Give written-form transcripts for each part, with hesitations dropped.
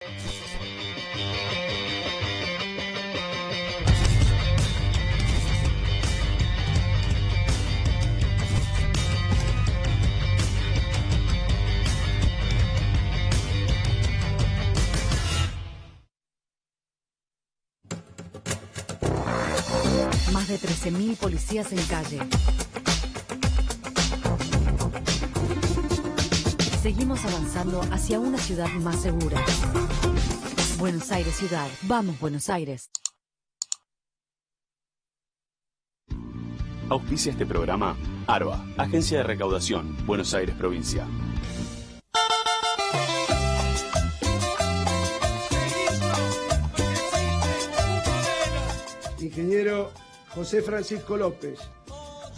Más de 13.000 policías en calle. Seguimos avanzando hacia una ciudad más segura. Buenos Aires ciudad. Vamos, Buenos Aires. Auspicia este programa ARBA, Agencia de Recaudación, Buenos Aires Provincia. Ingeniero José Francisco López,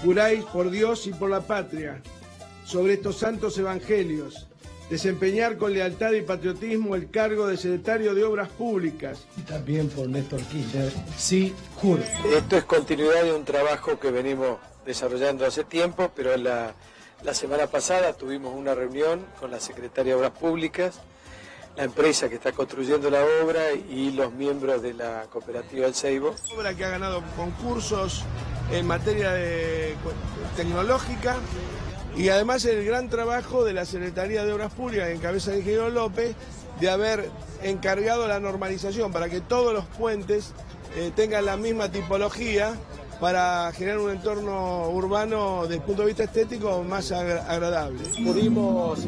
juráis por Dios y por la patria, sobre estos santos evangelios, desempeñar con lealtad y patriotismo el cargo de secretario de Obras Públicas. Y también por Néstor Kirchner, sí, juro. Esto es continuidad de un trabajo que venimos desarrollando hace tiempo, pero la semana pasada tuvimos una reunión con la secretaria de Obras Públicas, la empresa que está construyendo la obra y los miembros de la cooperativa El Seibo. Obra que ha ganado concursos en materia tecnológica y además el gran trabajo de la Secretaría de Obras Públicas en cabeza del ingeniero López de haber encargado la normalización para que todos los puentes tengan la misma tipología para generar un entorno urbano desde el punto de vista estético más agradable. Pudimos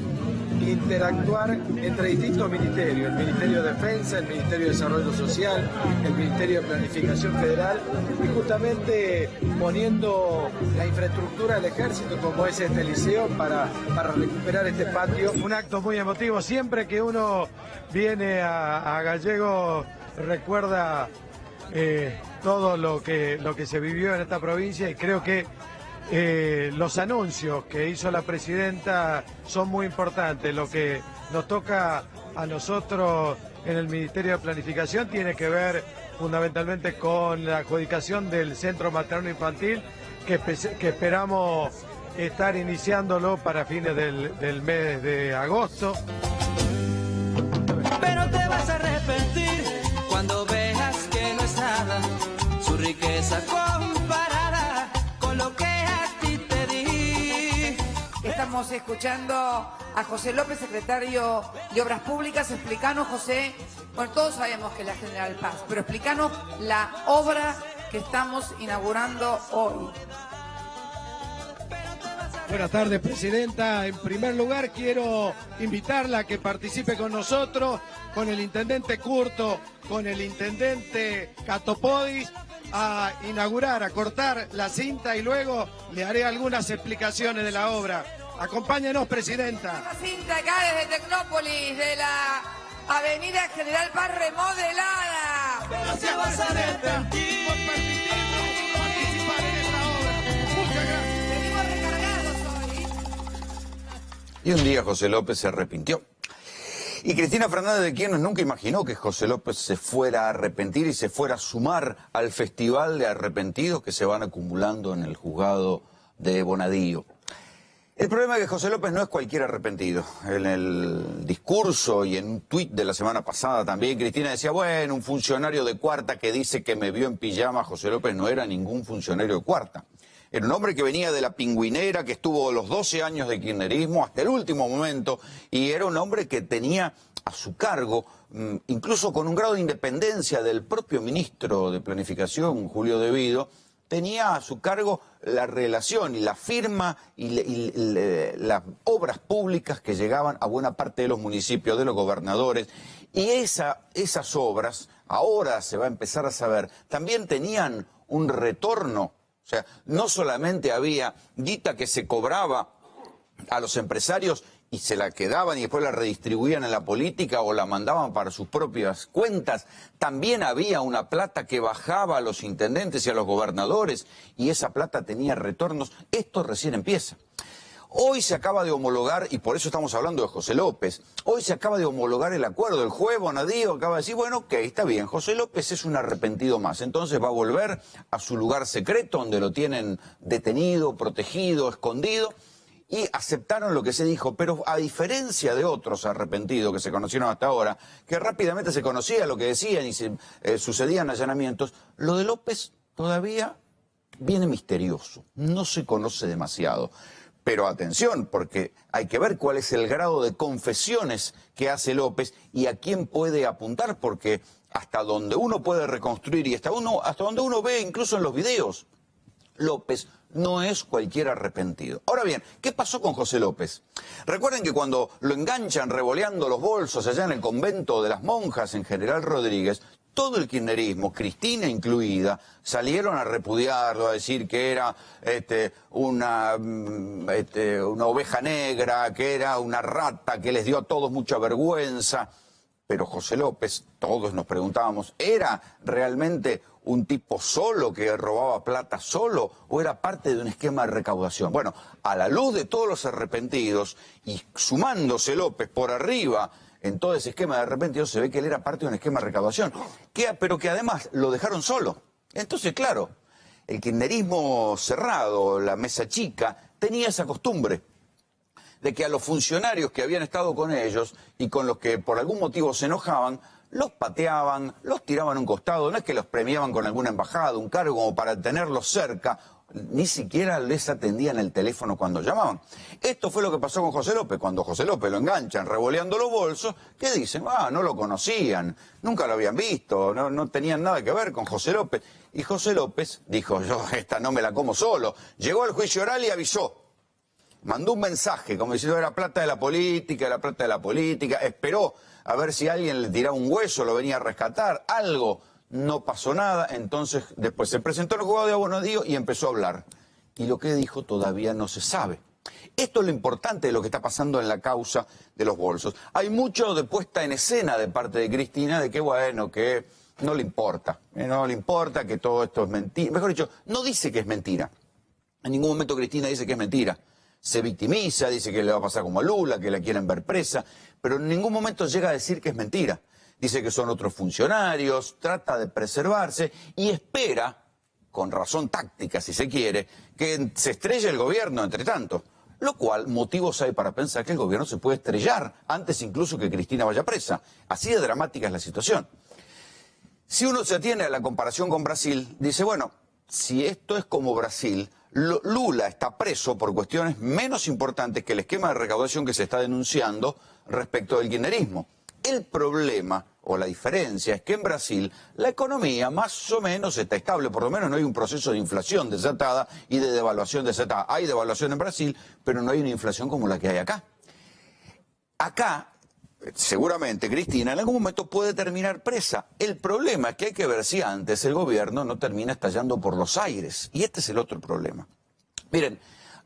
interactuar entre distintos ministerios, el Ministerio de Defensa, el Ministerio de Desarrollo Social, el Ministerio de Planificación Federal, y justamente poniendo la infraestructura del ejército como es este liceo para recuperar este patio. Un acto muy emotivo, siempre que uno viene a Gallego recuerda todo lo que se vivió en esta provincia, y creo que los anuncios que hizo la presidenta son muy importantes. Lo que nos toca a nosotros en el Ministerio de Planificación tiene que ver fundamentalmente con la adjudicación del Centro Materno Infantil, que esperamos estar iniciándolo para fines del mes de agosto. Pero te vas a arrepentir cuando veas que no es nada su riqueza comparada con lo que a ti te di. Estamos escuchando a José López, secretario de Obras Públicas. Explícanos, José, bueno, todos sabemos que es la General Paz, pero explícanos la obra que estamos inaugurando hoy. Buenas tardes, presidenta. En primer lugar, quiero invitarla a que participe con nosotros, con el intendente Curto, con el intendente Catopodis, a inaugurar, a cortar la cinta, y luego le haré algunas explicaciones de la obra. Acompáñenos, presidenta. La cinta acá desde Tecnópolis, de la Avenida General Paz remodelada. Pero te vas a arrepentir por permitirnos participar en esta obra. Muchas gracias. Venimos recargados hoy. Y un día José López se arrepintió. Y Cristina Fernández de Kirchner nunca imaginó que José López se fuera a arrepentir y se fuera a sumar al festival de arrepentidos que se van acumulando en el juzgado de Bonadío. El problema es que José López no es cualquier arrepentido. En el discurso y en un tuit de la semana pasada también Cristina decía, bueno, un funcionario de cuarta que dice que me vio en pijama. José López no era ningún funcionario de cuarta. Era un hombre que venía de la pingüinera, que estuvo los 12 años de kirchnerismo hasta el último momento, y era un hombre que tenía a su cargo, incluso con un grado de independencia del propio ministro de Planificación, Julio De Vido, tenía a su cargo la relación y la firma y las obras públicas que llegaban a buena parte de los municipios, de los gobernadores. Y esas obras, ahora se va a empezar a saber, también tenían un retorno. O sea, no solamente había guita que se cobraba a los empresarios y se la quedaban y después la redistribuían en la política o la mandaban para sus propias cuentas, también había una plata que bajaba a los intendentes y a los gobernadores, y esa plata tenía retornos. Esto recién empieza. Hoy se acaba de homologar, y por eso estamos hablando de José López, hoy se acaba de homologar el acuerdo. El juez Bonadío acaba de decir, bueno, ok, está bien, José López es un arrepentido más, entonces va a volver a su lugar secreto, donde lo tienen detenido, protegido, escondido, y aceptaron lo que se dijo, pero a diferencia de otros arrepentidos que se conocieron hasta ahora, que rápidamente se conocía lo que decían y sucedían allanamientos, lo de López todavía viene misterioso, no se conoce demasiado. Pero atención, porque hay que ver cuál es el grado de confesiones que hace López y a quién puede apuntar, porque hasta donde uno puede reconstruir y hasta donde uno ve incluso en los videos, López no es cualquier arrepentido. Ahora bien, ¿qué pasó con José López? Recuerden que cuando lo enganchan revoleando los bolsos allá en el convento de las monjas en General Rodríguez, todo el kirchnerismo, Cristina incluida, salieron a repudiarlo, a decir que era una oveja negra, que era una rata, que les dio a todos mucha vergüenza. Pero José López, todos nos preguntábamos, ¿era realmente un tipo solo que robaba plata solo o era parte de un esquema de recaudación? Bueno, a la luz de todos los arrepentidos y sumándose López por arriba en todo ese esquema de arrepentidos, se ve que él era parte de un esquema de recaudación, pero que además lo dejaron solo. Entonces, claro, el kirchnerismo cerrado, la mesa chica, tenía esa costumbre de que a los funcionarios que habían estado con ellos y con los que por algún motivo se enojaban, los pateaban, los tiraban a un costado, no es que los premiaban con alguna embajada, un cargo como para tenerlos cerca, ni siquiera les atendían el teléfono cuando llamaban. Esto fue lo que pasó con José López, cuando José López lo enganchan revoleando los bolsos, que dicen, no lo conocían, nunca lo habían visto, no tenían nada que ver con José López. Y José López dijo, yo esta no me la como solo, llegó al juicio oral y avisó. Mandó un mensaje, como diciendo, era plata de la política, esperó a ver si alguien le tiraba un hueso, lo venía a rescatar, algo, no pasó nada, entonces después se presentó en el juzgado de Abonadío y empezó a hablar. Y lo que dijo todavía no se sabe. Esto es lo importante de lo que está pasando en la causa de los bolsos. Hay mucho de puesta en escena de parte de Cristina de que, bueno, que no le importa, que todo esto es mentira. Mejor dicho, no dice que es mentira. En ningún momento Cristina dice que es mentira. Se victimiza, dice que le va a pasar como a Lula, que la quieren ver presa, pero en ningún momento llega a decir que es mentira. Dice que son otros funcionarios, trata de preservarse y espera, con razón táctica si se quiere, que se estrelle el gobierno entre tanto. Lo cual motivos hay para pensar que el gobierno se puede estrellar antes incluso que Cristina vaya presa. Así de dramática es la situación. Si uno se atiene a la comparación con Brasil, dice, bueno, si esto es como Brasil, Lula está preso por cuestiones menos importantes que el esquema de recaudación que se está denunciando respecto del kirchnerismo. El problema o la diferencia es que en Brasil la economía más o menos está estable, por lo menos no hay un proceso de inflación desatada y de devaluación desatada. Hay devaluación en Brasil, pero no hay una inflación como la que hay acá. Acá, seguramente Cristina en algún momento puede terminar presa. El problema es que hay que ver si antes el gobierno no termina estallando por los aires. Y este es el otro problema. Miren,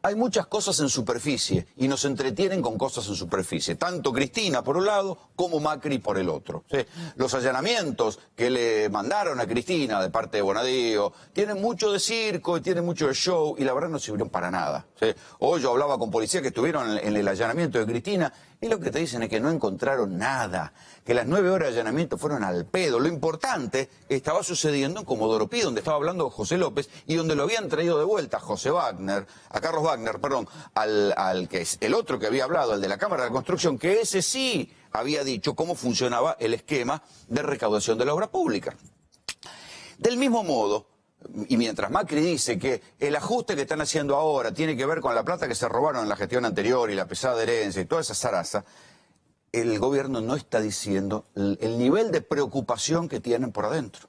hay muchas cosas en superficie y nos entretienen con cosas en superficie. Tanto Cristina por un lado como Macri por el otro. ¿Sí? Los allanamientos que le mandaron a Cristina de parte de Bonadío tienen mucho de circo y tienen mucho de show y la verdad no sirvieron para nada. ¿Sí? Hoy yo hablaba con policías que estuvieron en el allanamiento de Cristina y lo que te dicen es que no encontraron nada, que las 9 horas de allanamiento fueron al pedo. Lo importante estaba sucediendo en Comodoro Pi, donde estaba hablando José López y donde lo habían traído de vuelta a Carlos Wagner, al que es el otro que había hablado, el de la Cámara de Construcción, que ese sí había dicho cómo funcionaba el esquema de recaudación de la obra pública. Del mismo modo, y mientras Macri dice que el ajuste que están haciendo ahora tiene que ver con la plata que se robaron en la gestión anterior y la pesada herencia y toda esa zaraza, el gobierno no está diciendo el nivel de preocupación que tienen por adentro.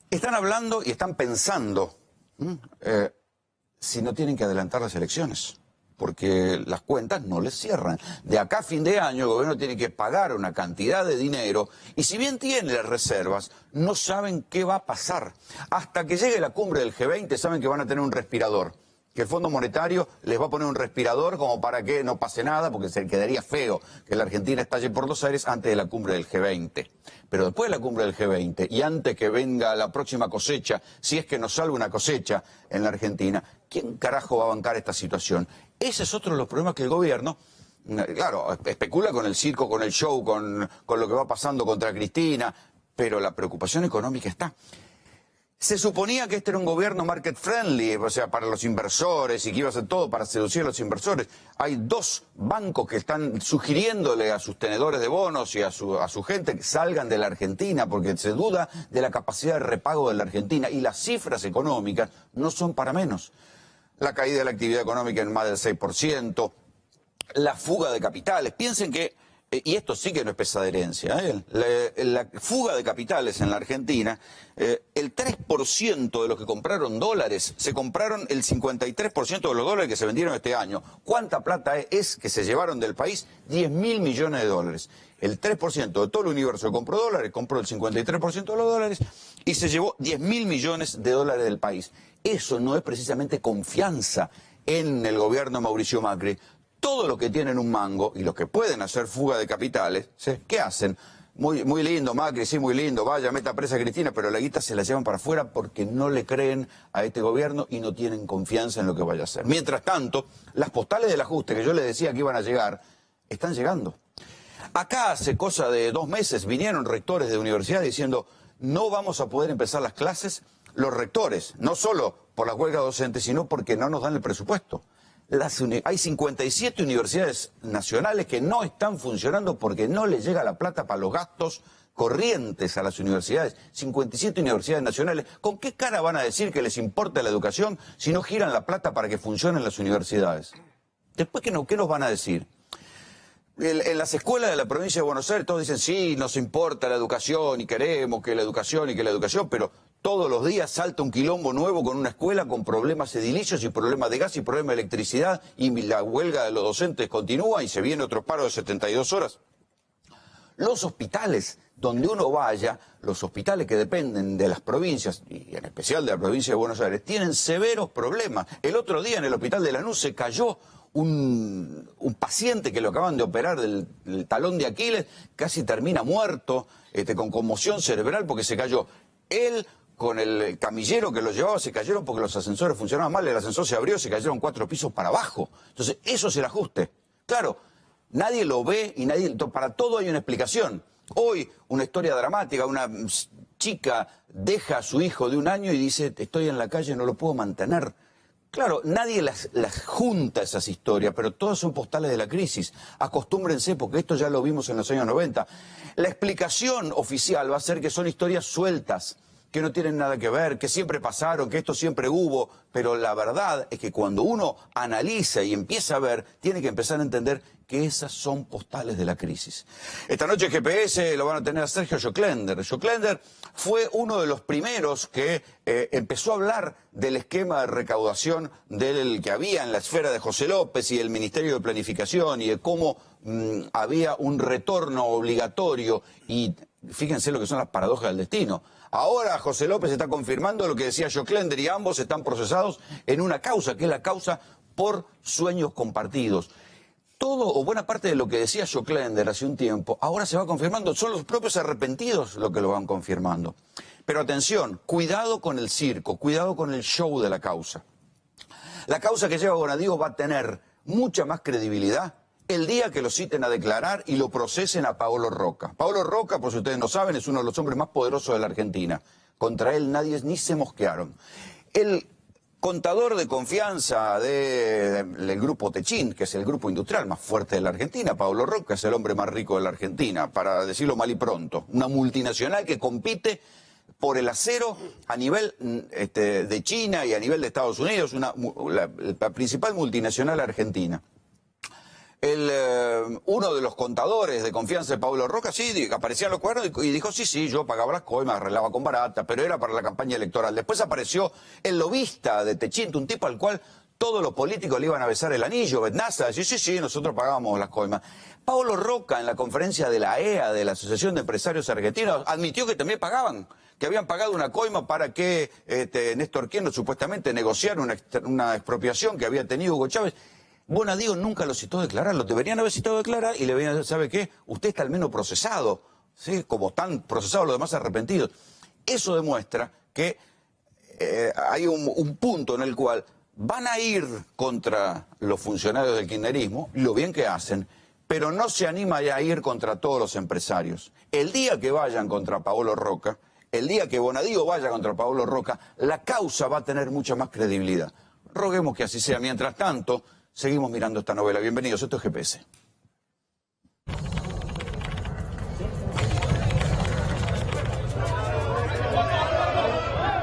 Están hablando y están pensando si no tienen que adelantar las elecciones, porque las cuentas no les cierran. De acá a fin de año el gobierno tiene que pagar una cantidad de dinero y si bien tiene las reservas, no saben qué va a pasar. Hasta que llegue la cumbre del G20 saben que van a tener un respirador, que el Fondo Monetario les va a poner un respirador como para que no pase nada, porque se quedaría feo que la Argentina estalle por los aires antes de la cumbre del G20. Pero después de la cumbre del G20 y antes que venga la próxima cosecha, si es que nos salga una cosecha en la Argentina, ¿quién carajo va a bancar esta situación? Ese es otro de los problemas que el gobierno, claro, especula con el circo, con el show, con lo que va pasando contra Cristina, pero la preocupación económica está. Se suponía que este era un gobierno market friendly, o sea, para los inversores, y que iba a hacer todo para seducir a los inversores. Hay 2 bancos que están sugiriéndole a sus tenedores de bonos y a su gente que salgan de la Argentina, porque se duda de la capacidad de repago de la Argentina, y las cifras económicas no son para menos. La caída de la actividad económica en más del 6%, la fuga de capitales. Piensen que, y esto sí que no es pesaderencia, la fuga de capitales en la Argentina, el 3% de los que compraron dólares, se compraron el 53% de los dólares que se vendieron este año. ¿Cuánta plata es que se llevaron del país? 10.000 millones de dólares. El 3% de todo el universo que compró dólares, compró el 53% de los dólares y se llevó 10.000 millones de dólares del país. Eso no es precisamente confianza en el gobierno de Mauricio Macri. Todo lo que tienen un mango y los que pueden hacer fuga de capitales, ¿sí? ¿Qué hacen? Muy lindo, Macri, sí, muy lindo, vaya, meta presa a Cristina, pero la guita se la llevan para afuera porque no le creen a este gobierno y no tienen confianza en lo que vaya a hacer. Mientras tanto, las postales del ajuste que yo les decía que iban a llegar, están llegando. Acá hace cosa de 2 meses vinieron rectores de universidades diciendo no vamos a poder empezar las clases, los rectores, no solo por la huelga docente, sino porque no nos dan el presupuesto. Hay 57 universidades nacionales que no están funcionando porque no les llega la plata para los gastos corrientes a las universidades. 57 universidades nacionales. ¿Con qué cara van a decir que les importa la educación si no giran la plata para que funcionen las universidades? Después, ¿qué nos van a decir? En las escuelas de la provincia de Buenos Aires todos dicen sí, nos importa la educación y queremos que la educación, pero todos los días salta un quilombo nuevo con una escuela con problemas edilicios y problemas de gas y problemas de electricidad y la huelga de los docentes continúa y se viene otro paro de 72 horas. Los hospitales, donde uno vaya, los hospitales que dependen de las provincias, y en especial de la provincia de Buenos Aires, tienen severos problemas. El otro día en el hospital de Lanús se cayó un paciente que lo acaban de operar del talón de Aquiles, casi termina muerto, con conmoción cerebral porque se cayó. Él con el camillero que lo llevaba se cayeron porque los ascensores funcionaban mal, el ascensor se abrió, se cayeron 4 pisos para abajo. Entonces, eso es el ajuste. Claro, nadie lo ve y para todo hay una explicación. Hoy, una historia dramática, una chica deja a su hijo de 1 año y dice, estoy en la calle, no lo puedo mantener. Claro, nadie las junta esas historias, pero todas son postales de la crisis. Acostúmbrense, porque esto ya lo vimos en los años 90. La explicación oficial va a ser que son historias sueltas, que no tienen nada que ver, que siempre pasaron, que esto siempre hubo, pero la verdad es que cuando uno analiza y empieza a ver, tiene que empezar a entender que esas son postales de la crisis. Esta noche GPS lo van a tener a Sergio Joclender. Joclender fue uno de los primeros que empezó a hablar del esquema de recaudación del que había en la esfera de José López y el Ministerio de Planificación y de cómo había un retorno obligatorio y fíjense lo que son las paradojas del destino. Ahora José López está confirmando lo que decía Joclender y ambos están procesados en una causa, que es la causa por sueños compartidos. Todo o buena parte de lo que decía Joclender hace un tiempo, ahora se va confirmando. Son los propios arrepentidos los que lo van confirmando. Pero atención, cuidado con el circo, cuidado con el show de la causa. La causa que lleva Bonadío va a tener mucha más credibilidad el día que lo citen a declarar y lo procesen a Paolo Roca. Paolo Roca, por si ustedes no saben, es uno de los hombres más poderosos de la Argentina. Contra él nadie ni se mosquearon. El contador de confianza del grupo Techín, que es el grupo industrial más fuerte de la Argentina, Paolo Roca es el hombre más rico de la Argentina, para decirlo mal y pronto. Una multinacional que compite por el acero a nivel de China y a nivel de Estados Unidos, la principal multinacional argentina. Uno de los contadores de confianza de Paolo Roca, sí, aparecía en los cuadernos y dijo, sí, yo pagaba las coimas, arreglaba con barata, pero era para la campaña electoral. Después apareció el lobista de Techint, un tipo al cual todos los políticos le iban a besar el anillo, Betnaza, decía, sí, nosotros pagábamos las coimas. Paolo Roca, en la conferencia de la AEA, de la Asociación de Empresarios Argentinos, admitió que también pagaban, que habían pagado una coima para que Néstor Kirchner supuestamente negociara una expropiación que había tenido Hugo Chávez. Bonadío nunca lo citó a declarar, lo deberían haber citado a declarar y le veían decir, ¿sabe qué? Usted está al menos procesado, ¿sí? Como están procesados los demás arrepentidos. Eso demuestra que hay un punto en el cual van a ir contra los funcionarios del kirchnerismo, lo bien que hacen, pero no se anima ya a ir contra todos los empresarios. El día que vayan contra Paolo Roca, el día que Bonadío vaya contra Pablo Roca, la causa va a tener mucha más credibilidad. Roguemos que así sea. Mientras tanto, seguimos mirando esta novela. Bienvenidos, esto es GPS.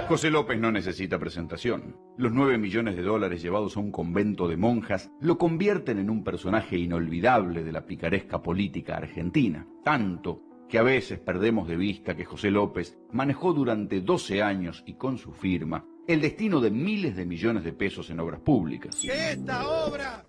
José López no necesita presentación. Los 9 millones de dólares llevados a un convento de monjas lo convierten en un personaje inolvidable de la picaresca política argentina. Tanto que a veces perdemos de vista que José López manejó durante 12 años y con su firma el destino de miles de millones de pesos en obras públicas. Que esta obra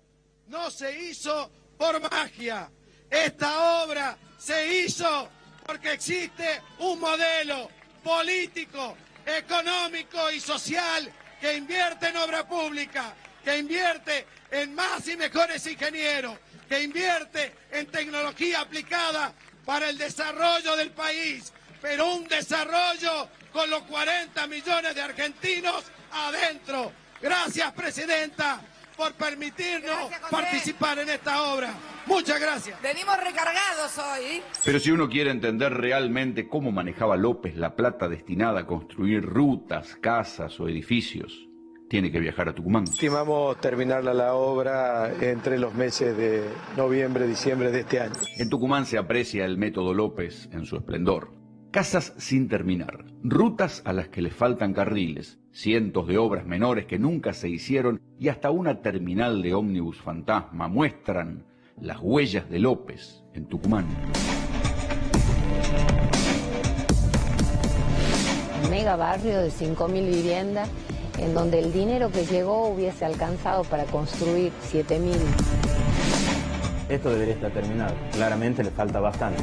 no se hizo por magia. Esta obra se hizo porque existe un modelo político, económico y social que invierte en obra pública, que invierte en más y mejores ingenieros, que invierte en tecnología aplicada para el desarrollo del país, pero un desarrollo con los 40 millones de argentinos adentro. Gracias, Presidenta, por permitirnos participar en esta obra. Muchas gracias. Venimos recargados hoy. Pero si uno quiere entender realmente cómo manejaba López la plata destinada a construir rutas, casas o edificios, tiene que viajar a Tucumán. Estimamos terminar la obra entre los meses de noviembre, diciembre de este año. En Tucumán se aprecia el método López en su esplendor. Casas sin terminar, rutas a las que le faltan carriles, cientos de obras menores que nunca se hicieron y hasta una terminal de ómnibus fantasma muestran las huellas de López en Tucumán. Un mega barrio de 5.000 viviendas en donde el dinero que llegó hubiese alcanzado para construir 7.000. Esto debería estar terminado. Claramente le falta bastante.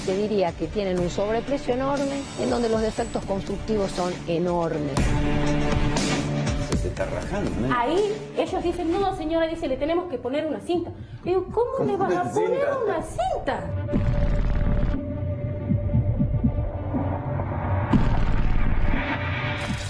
Te diría que tienen un sobreprecio enorme, en donde los defectos constructivos son enormes. Se te está rajando, ¿no? Ahí ellos dicen, no señora, dice, le tenemos que poner una cinta. Digo, ¿cómo le vas a poner una cinta?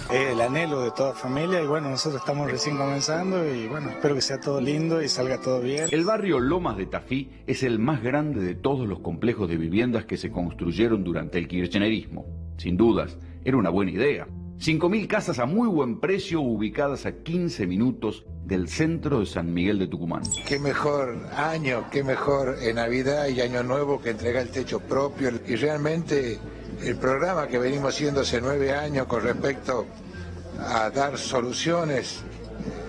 El anhelo de toda familia y bueno, nosotros estamos recién comenzando y bueno, espero que sea todo lindo y salga todo bien. El barrio Lomas de Tafí es el más grande de todos los complejos de viviendas que se construyeron durante el kirchnerismo. Sin dudas, era una buena idea. 5.000 casas a muy buen precio ubicadas a 15 minutos del centro de San Miguel de Tucumán. Qué mejor año, qué mejor Navidad y Año Nuevo que entregar el techo propio. Y realmente el programa que venimos haciendo hace 9 años con respecto a dar soluciones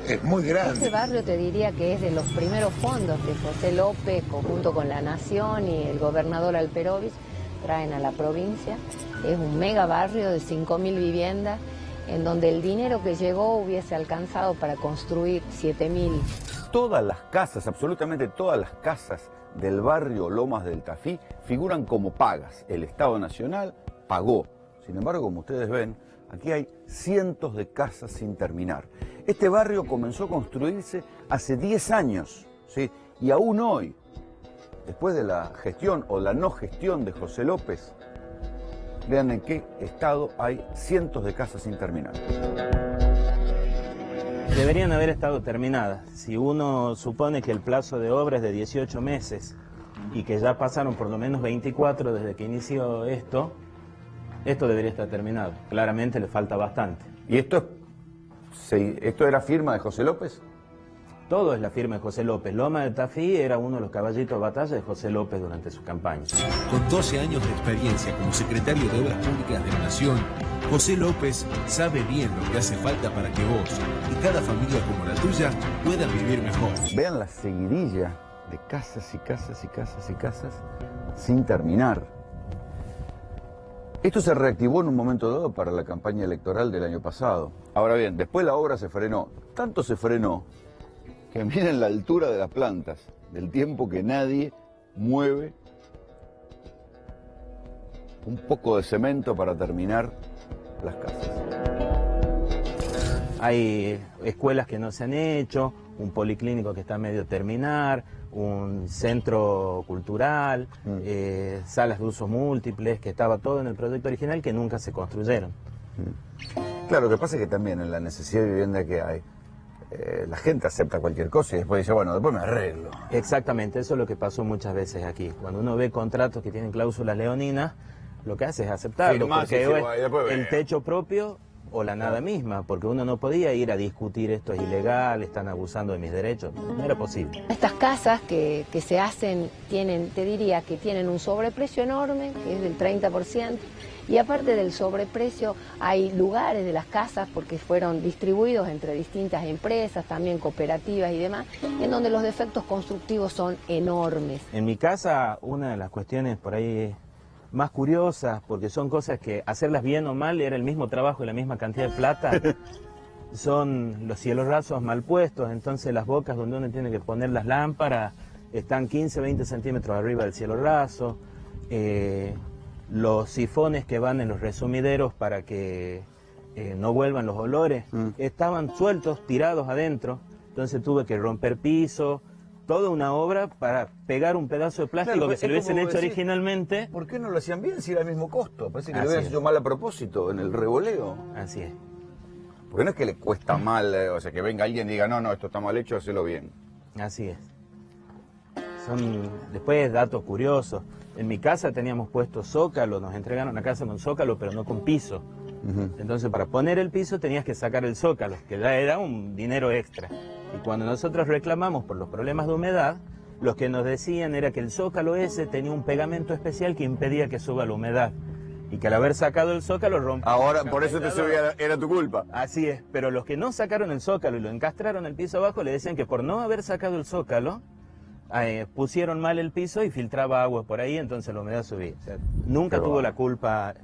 es muy grande. Este barrio te diría que es de los primeros fondos que José López, conjunto con la Nación y el gobernador Alperovich, traen a la provincia. Es un mega barrio de 5.000 viviendas en donde el dinero que llegó hubiese alcanzado para construir 7.000. Todas las casas, absolutamente todas las casas del barrio Lomas del Tafí figuran como pagas. El Estado Nacional pagó. Sin embargo, como ustedes ven, aquí hay cientos de casas sin terminar. Este barrio comenzó a construirse hace 10 años, ¿sí? Y aún hoy, después de la gestión o la no gestión de José López, vean en qué estado hay cientos de casas sin terminar. Deberían haber estado terminadas. Si uno supone que el plazo de obra es de 18 meses y que ya pasaron por lo menos 24 desde que inició esto debería estar terminado. Claramente le falta bastante. ¿Y esto era firma de José López? Todo es la firma de José López. Loma de Tafí era uno de los caballitos de batalla de José López durante su campaña. Con 12 años de experiencia como secretario de Obras Públicas de la Nación, José López sabe bien lo que hace falta para que vos y cada familia como la tuya puedan vivir mejor. Vean la seguidilla de casas y casas y casas y casas sin terminar. Esto se reactivó en un momento dado para la campaña electoral del año pasado. Ahora bien, después la obra se frenó. Tanto se frenó que miren la altura de las plantas, del tiempo que nadie mueve un poco de cemento para terminar las casas. Hay escuelas que no se han hecho, un policlínico que está a medio terminar, un centro cultural, salas de usos múltiples, que estaba todo en el proyecto original que nunca se construyeron. Claro, lo que pasa es que también en la necesidad de vivienda que hay, la gente acepta cualquier cosa y después dice, bueno, después me arreglo. Exactamente, eso es lo que pasó muchas veces aquí. Cuando uno ve contratos que tienen cláusulas leoninas, lo que hace es aceptarlo, porque el techo propio o la nada misma, porque uno no podía ir a discutir esto es ilegal, están abusando de mis derechos, no era posible. Estas casas que se hacen tienen, te diría que tienen un sobreprecio enorme, que es del 30%, y aparte del sobreprecio hay lugares de las casas, porque fueron distribuidos entre distintas empresas, también cooperativas y demás, en donde los defectos constructivos son enormes. En mi casa, una de las cuestiones por ahí más curiosas, porque son cosas que hacerlas bien o mal era el mismo trabajo y la misma cantidad de plata, son los cielos rasos mal puestos, entonces las bocas donde uno tiene que poner las lámparas están 15, 20 centímetros arriba del cielo raso, los sifones que van en los resumideros para que no vuelvan los olores, estaban sueltos, tirados adentro, entonces tuve que romper piso, toda una obra para pegar un pedazo de plástico que se lo hubiesen hecho originalmente. ¿Por qué no lo hacían bien si era el mismo costo? Parece que lo hubieran hecho mal a propósito, en el revoleo. Así es. Porque no es que le cuesta mal, o sea, que venga alguien y diga, no, esto está mal hecho, hacelo bien. Así es. Son después datos curiosos. En mi casa teníamos puesto zócalo, nos entregaron una casa con zócalo, pero no con piso. Entonces, para poner el piso tenías que sacar el zócalo, que ya era un dinero extra. Y cuando nosotros reclamamos por los problemas de humedad, lo que nos decían era que el zócalo ese tenía un pegamento especial que impedía que suba la humedad. Y que al haber sacado el zócalo rompió. Ahora, por eso te subía, era tu culpa. Así es, pero los que no sacaron el zócalo y lo encastraron el piso abajo, le decían que por no haber sacado el zócalo, pusieron mal el piso y filtraba agua por ahí, entonces la humedad subía. O sea, nunca tuvo la culpa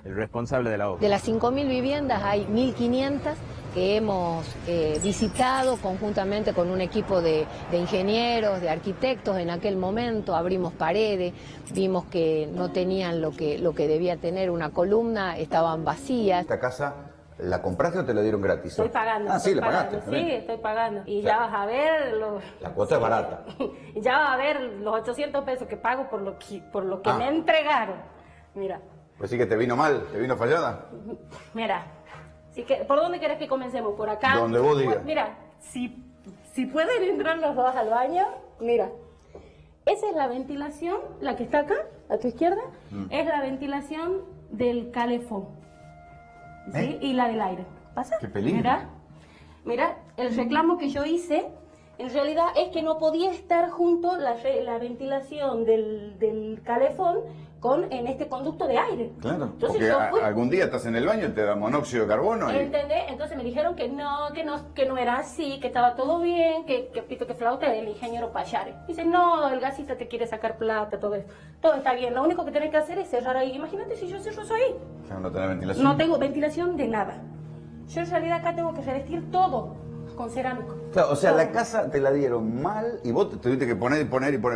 el responsable de la obra. De las 5.000 viviendas hay 1.500 que hemos visitado conjuntamente con un equipo de ingenieros, de arquitectos. En aquel momento abrimos paredes, vimos que no tenían lo que debía tener una columna, estaban vacías. ¿Esta casa la compraste o te la dieron gratis? Estoy pagando. Ah, sí, la pagaste. Sí, estoy pagando. Y ya vas a ver... La cuota es barata. Ya vas a ver los 800 pesos que pago por lo que me entregaron. Mira. Pues sí que te vino mal, te vino fallada. Mira, así que, ¿por dónde querés que comencemos? ¿Por acá? Donde vos digas. Mira, si pueden entrar los dos al baño, mira. Esa es la ventilación, la que está acá, a tu izquierda, es la ventilación del calefón. ¿Sí? Y la del aire. ¿Pasa? ¡Qué peligro! Mira, el reclamo que yo hice, en realidad es que no podía estar junto la ventilación del calefón en este conducto de aire. Claro, entonces porque algún día estás en el baño y te da monóxido de carbono. ¿Entendés? Entonces me dijeron que no era así, que estaba todo bien, que pito que flauta, el ingeniero Payare. Dice, no, el gasista te quiere sacar plata, todo eso. Todo está bien, lo único que tenés que hacer es cerrar ahí. Imagínate si yo cierro eso ahí. No tenés ventilación. No tengo ventilación de nada. Yo en realidad acá tengo que revestir todo con cerámico. Claro, o sea, la casa te la dieron mal y vos te tuviste que poner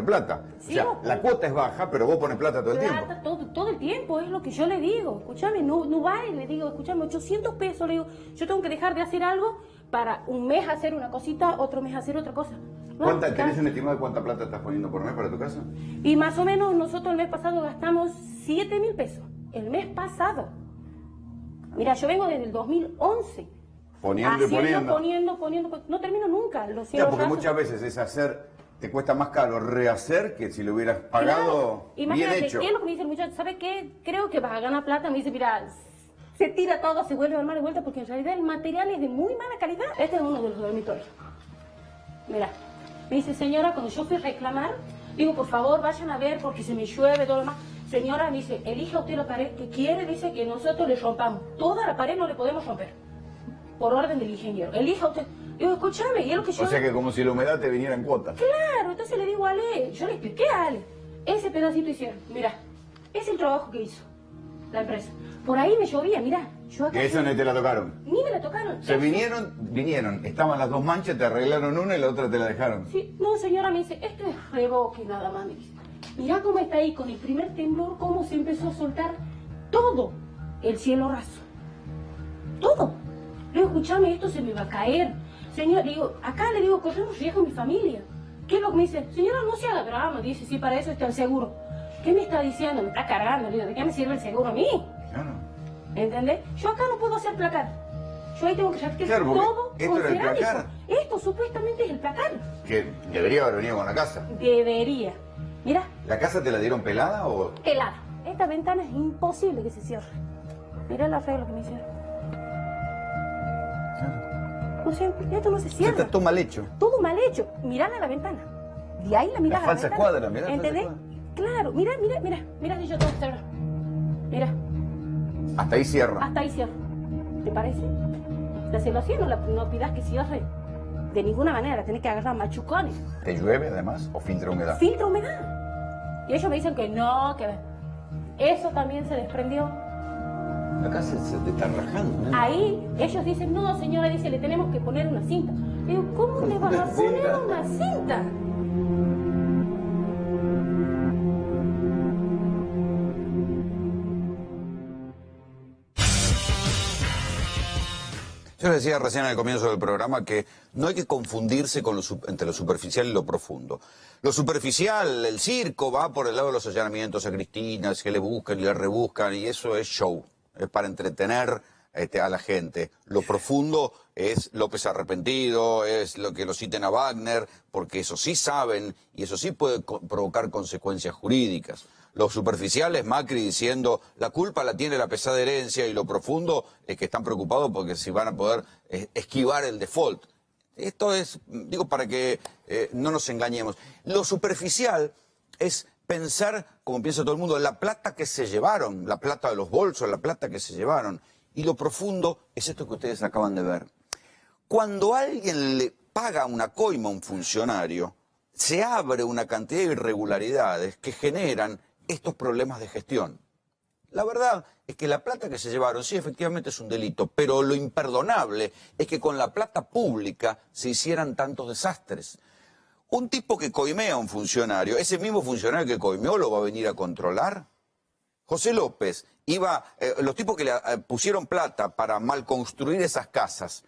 plata. Sí, o sea, la cuota es baja, pero vos pones plata todo el tiempo. Todo el tiempo, es lo que yo le digo. Escúchame, no vale, le digo, escúchame, 800 pesos, le digo, yo tengo que dejar de hacer algo para un mes hacer una cosita, otro mes hacer otra cosa. No, ¿Tenés un estimado de cuánta plata estás poniendo por mes para tu casa? Y más o menos nosotros el mes pasado gastamos 7.000 pesos. El mes pasado. Mira, yo vengo desde el 2011. Poniendo, no termino nunca. Claro, porque muchas veces es hacer, te cuesta más caro rehacer que si lo hubieras pagado bien Imagínate, hecho. ¿qué es lo que me dice el muchacho? ¿Sabe qué? Creo que vas a ganar plata. Me dice, mira, se tira todo, se vuelve a armar de vuelta, porque en realidad el material es de muy mala calidad. Este es uno de los dormitorios. Mira, me dice, señora, cuando yo fui a reclamar, digo, por favor, vayan a ver porque se me llueve, todo lo demás. Señora, me dice, elija usted la pared que quiere, dice que nosotros le rompamos. Toda la pared no le podemos romper. Por orden del ingeniero. Elija usted. Digo, escúchame, y es lo que yo... O sea que como si la humedad te viniera en cuotas. Claro, entonces le digo a Ale, yo le expliqué a Ale, ese pedacito hicieron, mira, es el trabajo que hizo la empresa. Por ahí me llovía, mira, yo acá... Que eso ni te la tocaron. Ni me la tocaron. Se vinieron, estaban las dos manchas, te arreglaron una y la otra te la dejaron. Sí, no, señora, me dice, esto es reboque nada más, me dice. Mirá cómo está ahí con el primer temblor, cómo se empezó a soltar todo el cielo raso. Todo. Le digo, escuchame, esto se me va a caer. Señor, digo, acá le digo, corremos riesgo a mi familia. ¿Qué es lo que me dice? Señora, no se haga drama. Dice, sí, para eso está el seguro. ¿Qué me está diciendo? Me está cargando. Le digo, ¿de qué me sirve el seguro a mí? Claro. ¿Entendés? Yo acá no puedo hacer placar. Yo ahí tengo que saber que Claro, es todo esto con era el cerámico. placar. Esto supuestamente es el placar. Que debería haber venido con la casa. Debería. Mira, ¿La casa te la dieron pelada o...? helada. Esta ventana es imposible que se cierre. Mira el arreglo que me hicieron. No sé, esto no se cierra. Está todo mal hecho. Todo mal hecho. Mirala a la ventana. De ahí la mirás La a la falsa ventana. escuadra, mirá la falsa ¿Entendés? Claro, mira si yo tengo que cerrar. Mira, Hasta ahí cierra. hasta ahí cierro. ¿Te parece? Hacelo así, no pidas que cierre. De ninguna manera, tenés que agarrar machucones. ¿Te llueve además o filtra humedad? Filtra humedad. Y ellos me dicen que no, que eso también se desprendió. La casa se te está rajando, ¿eh? Ahí ellos dicen, no señora, dice, le tenemos que poner una cinta. Digo, ¿cómo le vas a poner una cinta? Yo les decía recién al comienzo del programa que no hay que confundirse con entre lo superficial y lo profundo. Lo superficial, el circo, va por el lado de los allanamientos a Cristina, que le buscan y le rebuscan, y eso es show, es para entretener a la gente. Lo profundo es López arrepentido, es lo que lo citen a Wagner, porque eso sí saben y eso sí puede provocar consecuencias jurídicas. Lo superficial es Macri diciendo la culpa la tiene la pesada herencia, y lo profundo es que están preocupados porque si van a poder esquivar el default. Esto es, digo, para que no nos engañemos. Lo superficial es pensar, como piensa todo el mundo, la plata que se llevaron, la plata de los bolsos, la plata que se llevaron. Y lo profundo es esto que ustedes acaban de ver. Cuando alguien le paga una coima a un funcionario, se abre una cantidad de irregularidades que generan estos problemas de gestión. La verdad es que la plata que se llevaron, sí, efectivamente es un delito, pero lo imperdonable es que con la plata pública se hicieran tantos desastres. Un tipo que coimea a un funcionario, ese mismo funcionario que coimeó lo va a venir a controlar. José López los tipos que le pusieron plata para malconstruir esas casas,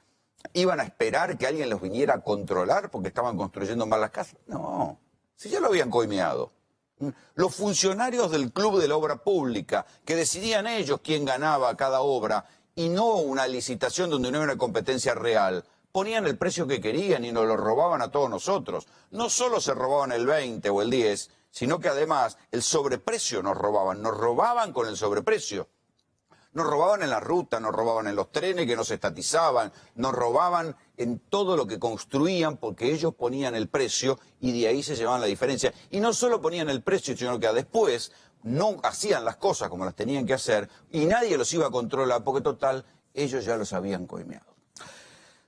¿iban a esperar que alguien los viniera a controlar porque estaban construyendo mal las casas? No, si ya lo habían coimeado. Los funcionarios del Club de la Obra Pública, que decidían ellos quién ganaba cada obra, y no una licitación donde no había una competencia real, ponían el precio que querían y nos lo robaban a todos nosotros. No solo se robaban el 20 o el 10, sino que además el sobreprecio nos robaban con el sobreprecio. Nos robaban en la ruta, nos robaban en los trenes que nos estatizaban, nos robaban en todo lo que construían porque ellos ponían el precio y de ahí se llevaban la diferencia. Y no solo ponían el precio, sino que después no hacían las cosas como las tenían que hacer y nadie los iba a controlar porque total, ellos ya los habían coimeado.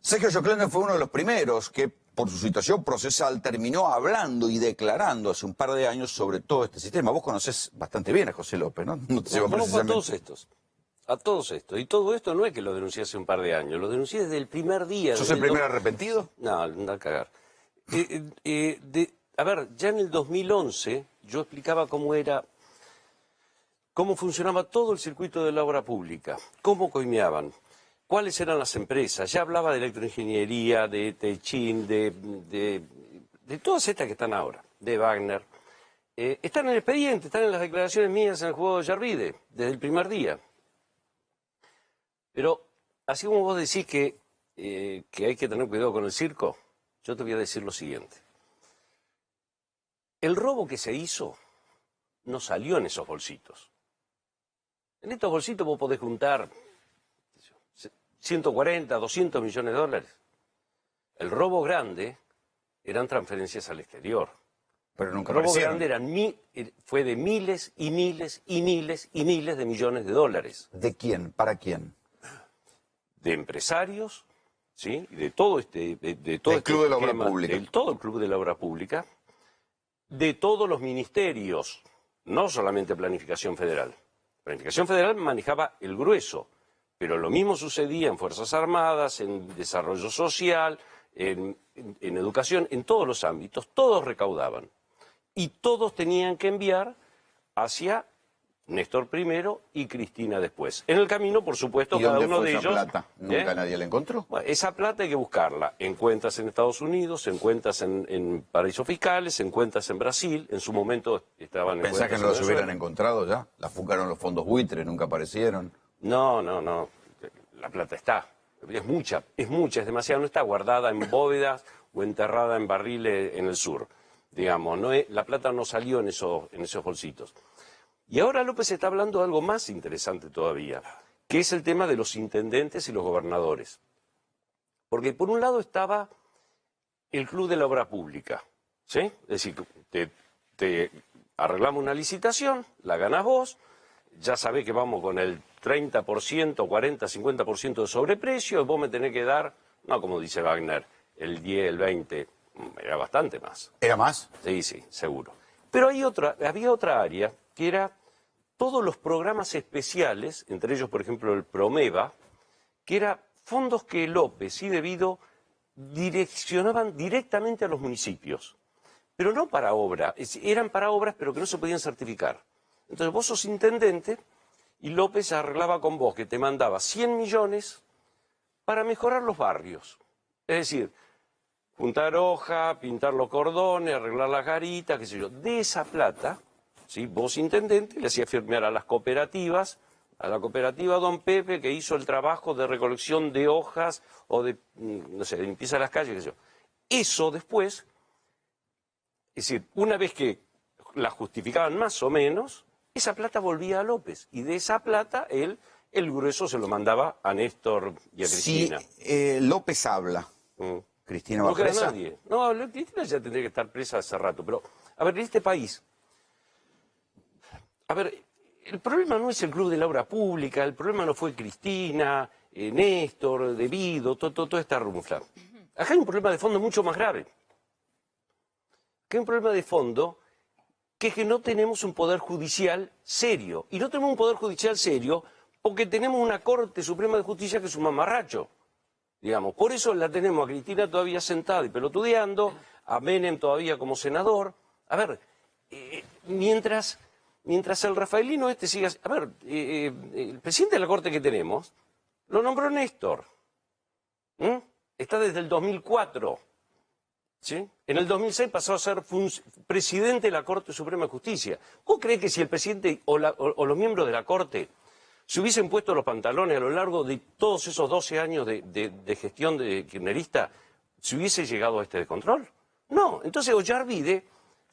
Sergio Schoklener fue uno de los primeros que, por su situación procesal, terminó hablando y declarando hace un par de años sobre todo este sistema. Vos conocés bastante bien a José López, ¿no? No te lleva Conozco a precisamente. todos estos. A todos estos. Y todo esto no es que lo denuncié hace un par de años, lo denuncié desde el primer día. ¿Sos el primer arrepentido? No, anda a cagar. A ver, ya en el 2011 yo explicaba cómo funcionaba todo el circuito de la obra pública, cómo coimeaban, cuáles eran las empresas. Ya hablaba de electroingeniería, de Techin, de todas estas que están ahora, de Wagner. Están en el expediente, están en las declaraciones mías en el juego de Yarvide, desde el primer día. Pero, así como vos decís que hay que tener cuidado con el circo, yo te voy a decir lo siguiente. El robo que se hizo no salió en esos bolsitos. En estos bolsitos vos podés juntar 140, 200 millones de dólares. El robo grande eran transferencias al exterior. Pero nunca el robo aparecieron. grande fue de miles y miles y miles y miles de millones de dólares. ¿De quién? ¿Para quién? De empresarios, ¿sí? Y de todo de todo del Club de la Obra esquema, Pública. de todo el Club de la Obra Pública, de todos los ministerios, no solamente Planificación Federal. Planificación Federal manejaba el grueso, pero lo mismo sucedía en Fuerzas Armadas, en Desarrollo Social, en Educación, en todos los ámbitos, todos recaudaban. Y todos tenían que enviar hacia Néstor primero y Cristina después. En el camino, por supuesto, ¿Y cada dónde uno fue de esa ellos... plata? ¿Nunca nadie la encontró? Bueno, esa plata hay que buscarla en cuentas en Estados Unidos, en cuentas en paraísos fiscales, en cuentas en Brasil. En su momento estaban en ¿Pensás cuentas que no en los Venezuela. hubieran encontrado ya? ¿La fugaron los fondos buitres? ¿Nunca aparecieron? No. La plata está. Es mucha, es demasiado, no está guardada en bóvedas o enterrada en barriles en el sur. Digamos, la plata no salió en esos bolsitos. Y ahora López está hablando de algo más interesante todavía, que es el tema de los intendentes y los gobernadores. Porque por un lado estaba el Club de la Obra Pública, ¿sí? Es decir, te arreglamos una licitación, la ganas vos, ya sabés que vamos con el 30%, 40, 50% de sobreprecio, y vos me tenés que dar, no como dice Wagner, el 10, el 20, era bastante más. ¿Era más? Sí, seguro. Pero había otra área que era todos los programas especiales, entre ellos, por ejemplo, el Promeva, que eran fondos que López y De Vido direccionaban directamente a los municipios. Pero no para obra, eran para obras pero que no se podían certificar. Entonces vos sos intendente y López arreglaba con vos que te mandaba 100 millones para mejorar los barrios. Es decir, juntar hoja, pintar los cordones, arreglar las garitas, qué sé yo. De esa plata, ¿sí? Vos intendente le hacía firmar a las cooperativas, a la cooperativa Don Pepe que hizo el trabajo de recolección de hojas o de, no sé, de limpieza de las calles, qué sé yo. Eso después, es decir, una vez que la justificaban más o menos, esa plata volvía a López. Y de esa plata, el grueso se lo mandaba a Néstor y a Cristina. Si López habla, ¿Cristina va presa? No queda nadie. No, Cristina ya tendría que estar presa hace rato. Pero, a ver, en este país, a ver, el problema no es el Club de la Obra Pública, el problema no fue Cristina, Néstor, De Vido, toda esta rumfla. Acá hay un problema de fondo mucho más grave. Acá hay un problema de fondo que es que no tenemos un poder judicial serio. Y no tenemos un poder judicial serio porque tenemos una Corte Suprema de Justicia que es un mamarracho. Digamos, por eso la tenemos a Cristina todavía sentada y pelotudeando, a Menem todavía como senador. A ver, mientras el rafaelino siga... A ver, el presidente de la Corte que tenemos lo nombró Néstor. Está desde el 2004. ¿Sí? En el 2006 pasó a ser presidente de la Corte Suprema de Justicia. ¿Vos creés que si el presidente o los miembros de la Corte se hubiesen puesto los pantalones a lo largo de todos esos 12 años de gestión de kirchnerista, se hubiese llegado a este descontrol? No. Entonces Ollarvide...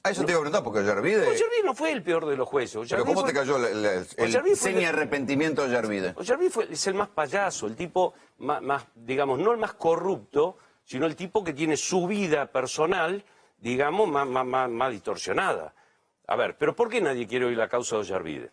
A eso te iba a preguntar, porque Ollarvide... Ollarvide no fue el peor de los jueces. ¿Pero cómo te cayó el semi-arrepentimiento de Ollarvide? Ollarvide es el más payaso, el tipo más, digamos, no el más corrupto, sino el tipo que tiene su vida personal, digamos, más distorsionada. A ver, ¿pero por qué nadie quiere oír la causa de Ollarvide?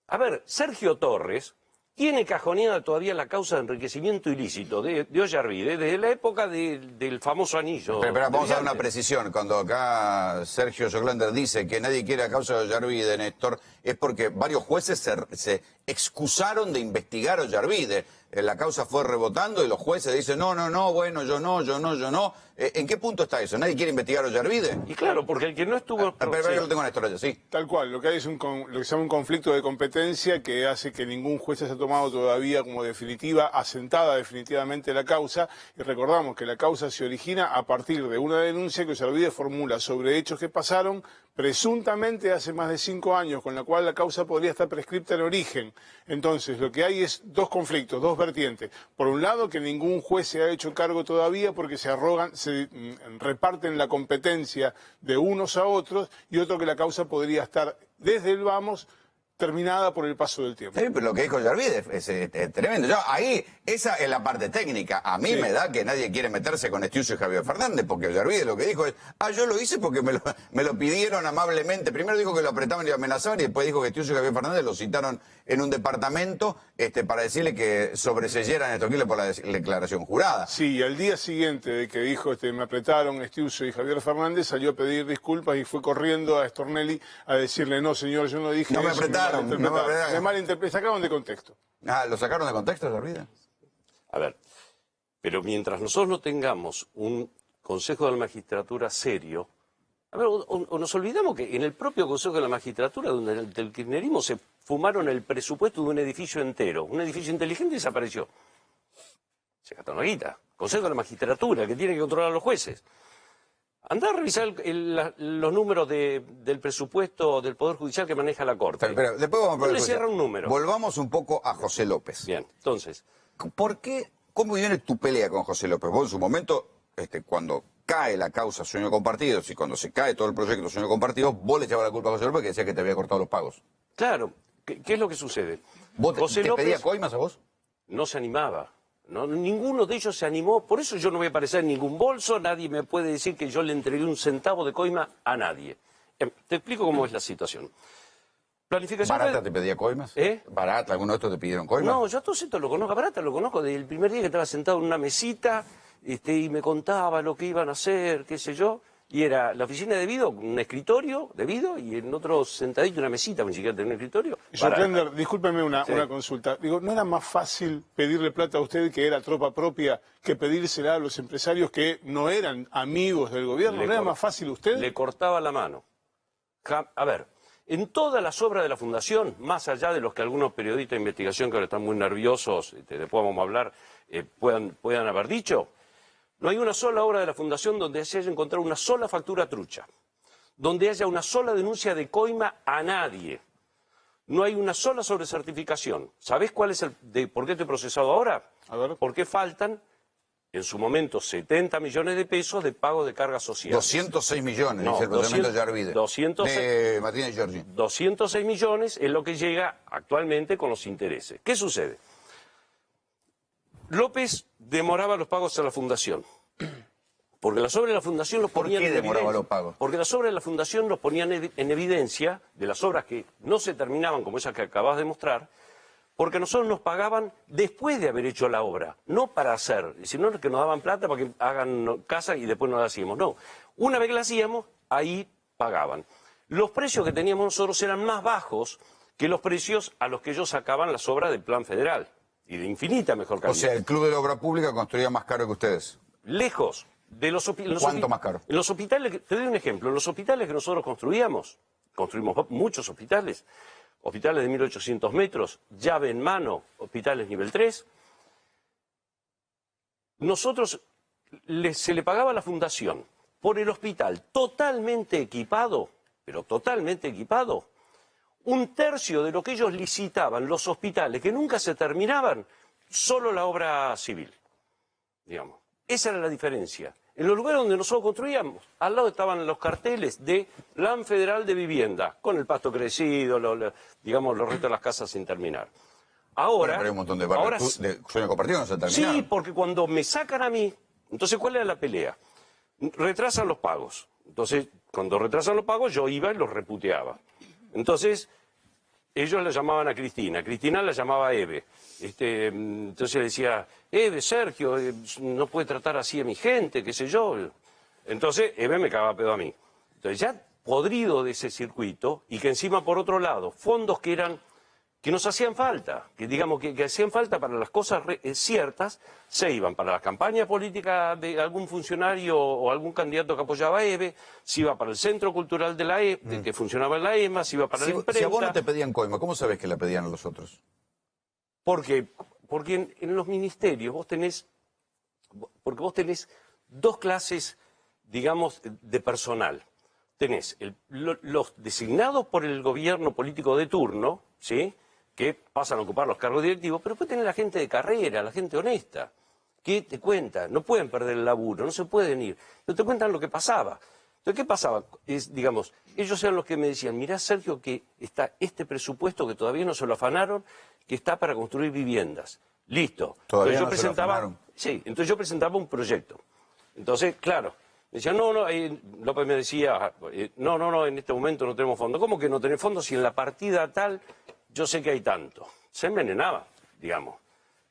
A ver, Sergio Torres tiene cajoneada todavía la causa de enriquecimiento ilícito de Ollarvide desde la época del famoso anillo. Pero vamos a dar una precisión. Cuando acá Sergio Joclander dice que nadie quiere la causa de Ollarvide, Néstor, es porque varios jueces se excusaron de investigar a Ollarvide. La causa fue rebotando y los jueces dicen, no, bueno, yo no. ¿En qué punto está eso? ¿Nadie quiere investigar a Ollarvide? Y claro, porque el que no estuvo... Pero yo lo tengo en esto, sí. Tal cual, lo que hay es lo que se llama un conflicto de competencia que hace que ningún juez se haya tomado todavía como definitiva, asentada definitivamente la causa. Y recordamos que la causa se origina a partir de una denuncia que Ollarvide formula sobre hechos que pasaron presuntamente hace más de 5 años, con la cual la causa podría estar prescripta en origen. Entonces, lo que hay es dos conflictos, dos vertientes. Por un lado, que ningún juez se ha hecho cargo todavía porque se reparten la competencia de unos a otros, y otro que la causa podría estar desde el vamos terminada por el paso del tiempo. Sí, pero lo que dijo Ollarvide es tremendo. Ahí, esa es la parte técnica. A mí me da que nadie quiere meterse con Estiucio y Javier Fernández, porque Ollarvide lo que dijo es, yo lo hice porque me lo pidieron amablemente. Primero dijo que lo apretaban y lo amenazaban, y después dijo que Estiucio y Javier Fernández lo citaron en un departamento para decirle que sobreseyeran a Néstor por la declaración jurada. Sí, y al día siguiente de que dijo me apretaron Estiucio y Javier Fernández, salió a pedir disculpas y fue corriendo a Stornelli a decirle, no señor, yo no dije no me eso. Apretaron. Sacaron de contexto. ¿Lo sacaron de contexto, Ollarvide? A ver, pero mientras nosotros no tengamos un Consejo de la Magistratura serio, a ver, o nos olvidamos que en el propio Consejo de la Magistratura, donde del kirchnerismo se fumaron el presupuesto de un edificio entero, un edificio inteligente desapareció. Se gastó una guita. Consejo de la Magistratura, que tiene que controlar a los jueces. Andá a revisar los números del presupuesto del Poder Judicial que maneja la Corte. Pero después vamos a no le cierra un número. Volvamos un poco a José López. Bien, entonces. ¿Por qué ¿Cómo viene tu pelea con José López? Vos en su momento, cuando cae la causa Sueño Compartido, y cuando se cae todo el proyecto Sueño Compartido, vos le echabas la culpa a José López que decía que te había cortado los pagos. Claro, ¿qué es lo que sucede? ¿Vos José te López pedía coimas a vos? No se animaba. No, ninguno de ellos se animó, por eso yo no voy a aparecer en ningún bolso, nadie me puede decir que yo le entregué un centavo de coima a nadie. Te explico cómo es la situación. Planificación. ¿Barata te pedía coimas? ¿Barata? ¿Alguno de estos te pidieron coimas? No, yo a todos estos lo conozco. A Barata lo conozco desde el primer día que estaba sentado en una mesita y me contaba lo que iban a hacer, qué sé yo. Y era la oficina de Vido, un escritorio de Vido, y en otro sentadito una mesita, ni siquiera tenía un escritorio. Sorprender, discúlpeme una consulta. Digo, ¿no era más fácil pedirle plata a usted, que era tropa propia, que pedírsela a los empresarios que no eran amigos del gobierno? ¿No era más fácil usted? Le cortaba la mano. A ver, en todas las obras de la Fundación, más allá de los que algunos periodistas de investigación que ahora están muy nerviosos, después vamos a hablar, puedan haber dicho, no hay una sola obra de la Fundación donde se haya encontrado una sola factura trucha, donde haya una sola denuncia de coima a nadie. No hay una sola sobrecertificación. ¿Sabés cuál es por qué estoy procesado ahora? A ver. Porque faltan, en su momento, 70 millones de pesos de pago de carga social. 206 millones, dice el procedimiento de Yarvide. 206, de Martínez Giorgi. 206 millones es lo que llega actualmente con los intereses. ¿Qué sucede? López demoraba los pagos a la Fundación. Porque las obras de la Fundación los ponían en evidencia. ¿Por qué demoraba los pagos? Porque las obras de la Fundación los ponían en evidencia de las obras que no se terminaban, como esas que acabas de mostrar, porque a nosotros nos pagaban después de haber hecho la obra, no para hacer, sino que nos daban plata para que hagan casa y después no la hacíamos. No, una vez que la hacíamos, ahí pagaban. Los precios que teníamos nosotros eran más bajos que los precios a los que ellos sacaban las obras del Plan Federal. Y de infinita mejor calidad. O sea, el Club de la Obra Pública construía más caro que ustedes. Lejos. ¿Cuánto más caro? En los hospitales, te doy un ejemplo, en los hospitales que nosotros construimos muchos hospitales de 1.800 metros, llave en mano, hospitales nivel 3, nosotros se le pagaba a la Fundación por el hospital totalmente equipado, pero totalmente equipado, un tercio de lo que ellos licitaban los hospitales, que nunca se terminaban, solo la obra civil, digamos. Esa era la diferencia. En los lugares donde nosotros construíamos, al lado estaban los carteles de Plan Federal de Vivienda, con el pasto crecido, digamos, los restos de las casas sin terminar. Ahora, pero hay un montón de barrios de Sueño Compartido no se terminaron. Sí, porque cuando me sacan a mí, entonces, ¿cuál era la pelea? Retrasan los pagos. Entonces, cuando retrasan los pagos, yo iba y los reputeaba. Entonces, ellos la llamaban a Cristina la llamaba a Eve. Entonces le decía, Eve, Sergio, no puede tratar así a mi gente, qué sé yo. Entonces, Eve me cagaba pedo a mí. Entonces, ya podrido de ese circuito, y que encima, por otro lado, fondos que nos hacían falta, que digamos que hacían falta para las cosas ciertas, se iban para la campaña política de algún funcionario o algún candidato que apoyaba a Eve, se iba para el Centro Cultural de la que funcionaba en la EMA, se iba para la imprenta. Si a vos no te pedían coima, ¿cómo sabés que la pedían a los otros? Porque en los ministerios vos tenés dos clases, digamos, de personal. Tenés los designados por el gobierno político de turno, ¿sí?, que pasan a ocupar los cargos directivos, pero después tenés la gente de carrera, la gente honesta, que te cuenta, no pueden perder el laburo, no se pueden ir, no te cuentan lo que pasaba. Entonces, ¿qué pasaba? Digamos, ellos eran los que me decían, mirá, Sergio, que está este presupuesto que todavía no se lo afanaron, que está para construir viviendas. Listo. Todavía entonces no se lo afanaron. Sí, entonces yo presentaba un proyecto. Entonces, claro, me decían, López me decía, no, en este momento no tenemos fondos. ¿Cómo que no tenés fondos si en la partida tal yo sé que hay tanto? Se envenenaba, digamos.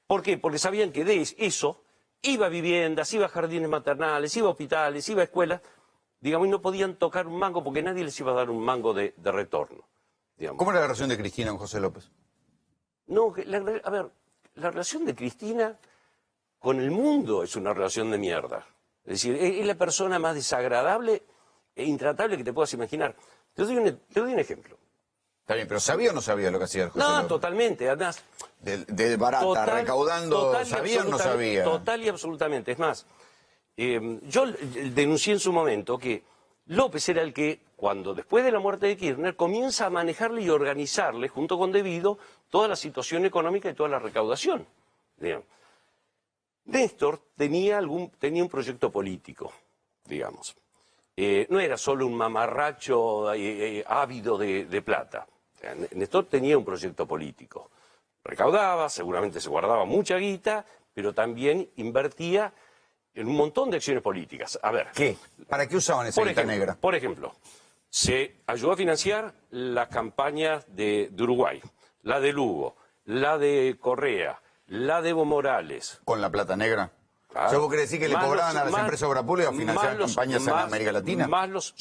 ¿Por qué? Porque sabían que de eso iba a viviendas, iba a jardines maternales, iba a hospitales, iba a escuelas, digamos, y no podían tocar un mango porque nadie les iba a dar un mango de retorno. Digamos. ¿Cómo era la relación de Cristina con José López? No, a ver, la relación de Cristina con el mundo es una relación de mierda. Es decir, es la persona más desagradable e intratable que te puedas imaginar. Te doy un ejemplo. Está bien, pero ¿sabía o no sabía lo que hacía José López? No, totalmente, además. De barata, recaudando, ¿sabía o no sabía? Total y absolutamente. Es más, yo denuncié en su momento que López era el que, cuando después de la muerte de Kirchner, comienza a manejarle y organizarle, junto con Devido, toda la situación económica y toda la recaudación. Digamos. Néstor tenía un proyecto político, digamos. No era solo un mamarracho ávido de plata. Néstor tenía un proyecto político. Recaudaba, seguramente se guardaba mucha guita, pero también invertía en un montón de acciones políticas. A ver. ¿Qué? ¿Para qué usaban esa guita negra? Por ejemplo, se ayudó a financiar las campañas de Uruguay, la de Lugo, la de Correa, la de Evo Morales. ¿Con la plata negra? Claro. O sea, ¿vos querés decir que le cobraban a las empresas de obra pública a financiar campañas en América Latina? Más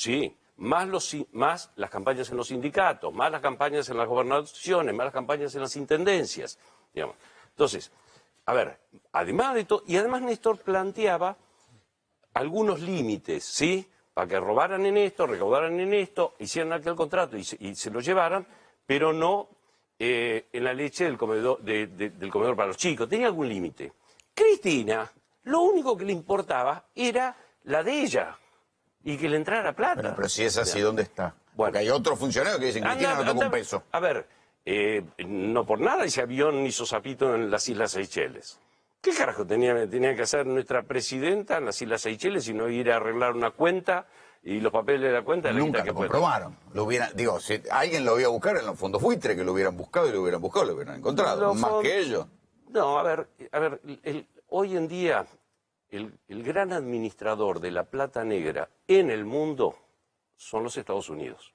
las campañas en los sindicatos, más las campañas en las gobernaciones, más las campañas en las intendencias, digamos. Entonces, a ver, además de todo, y además Néstor planteaba algunos límites, ¿sí? Para que robaran en esto, recaudaran en esto, hicieran aquel contrato y se lo llevaran, pero no en la leche del comedor, del comedor para los chicos. Tenía algún límite. Cristina, lo único que le importaba era la de ella y que le entrara plata. Pero si es así, ¿dónde está? Bueno, porque hay otros funcionarios que dicen que Cristina no tocó un peso. A ver, no por nada ese avión hizo zapito en las Islas Seychelles. ¿Qué carajo tenía que hacer nuestra presidenta en las Islas Seychelles y no ir a arreglar una cuenta y los papeles de la cuenta? Nunca lo comprobaron. Digo, si alguien lo iba a buscar en los fondos buitre, que lo hubieran buscado y lo hubieran buscado, lo hubieran encontrado, más que ellos. No, a ver, hoy en día el gran administrador de la plata negra en el mundo son los Estados Unidos,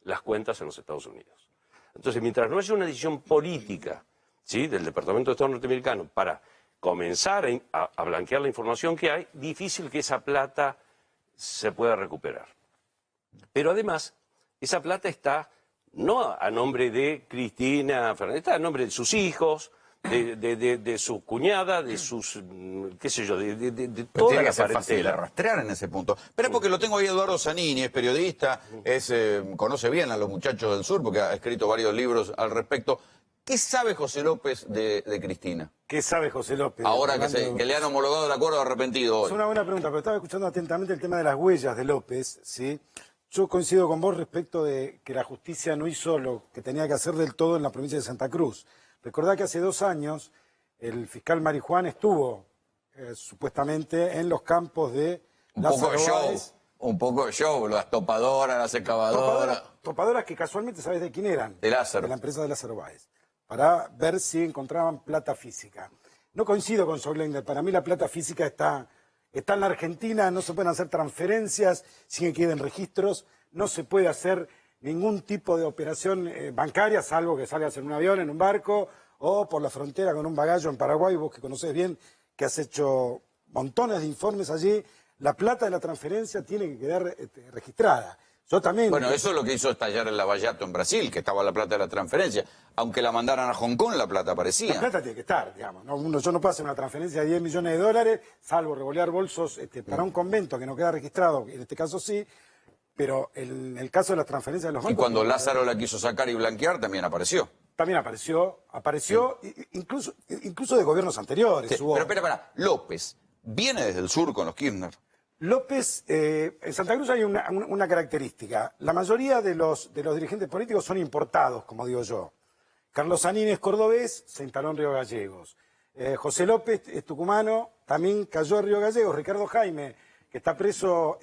las cuentas en los Estados Unidos. Entonces, mientras no haya una decisión política, ¿sí?, del Departamento de Estado norteamericano para comenzar a blanquear la información que hay, difícil que esa plata se pueda recuperar. Pero además, esa plata está no a nombre de Cristina Fernández, está a nombre de sus hijos, de su cuñada, de sus, qué sé yo, de toda tiene la que ser fácil de parentela. rastrear en ese punto. Pero porque lo tengo ahí Eduardo Zanini, es periodista, conoce bien a los muchachos del sur porque ha escrito varios libros al respecto. ¿Qué sabe José López de Cristina? ¿Qué sabe José López? Ahora que le han homologado el acuerdo arrepentido hoy. Es una buena pregunta, pero estaba escuchando atentamente el tema de las huellas de López, ¿sí? Yo coincido con vos respecto de que la justicia no hizo lo que tenía que hacer del todo en la provincia de Santa Cruz. Recordá que hace 2 años el fiscal Marijuán estuvo supuestamente en los campos de Lázaro Báez. Un poco de show, las topadoras, las excavadoras. Topadoras que casualmente sabés de quién eran. De Lázaro. De la empresa de Lázaro Báez. Para ver si encontraban plata física. No coincido con Soglender. Para mí la plata física está en la Argentina, no se pueden hacer transferencias sin que queden registros, no se puede hacer ningún tipo de operación bancaria, salvo que salgas en un avión, en un barco, o por la frontera con un bagallo en Paraguay, vos que conocés bien, que has hecho montones de informes allí. La plata de la transferencia tiene que quedar registrada. Yo también... Bueno, eso es lo que hizo estallar el Lavallato en Brasil, que estaba la plata de la transferencia. Aunque la mandaran a Hong Kong, la plata aparecía. La plata tiene que estar, digamos. Yo no puedo hacer una transferencia de 10 millones de dólares, salvo revolear bolsos para un convento que no queda registrado, en este caso sí, pero en el caso de las transferencias de los bancos... Y cuando Lázaro la quiso sacar y blanquear, también apareció. También apareció, incluso de gobiernos anteriores. Sí, pero espera, López viene desde el sur con los Kirchner. López, en Santa Cruz hay una característica. La mayoría de los dirigentes políticos son importados, como digo yo. Carlos Zanini es cordobés, se instaló en Río Gallegos. José López es tucumano, también cayó en Río Gallegos. Ricardo Jaime, que está preso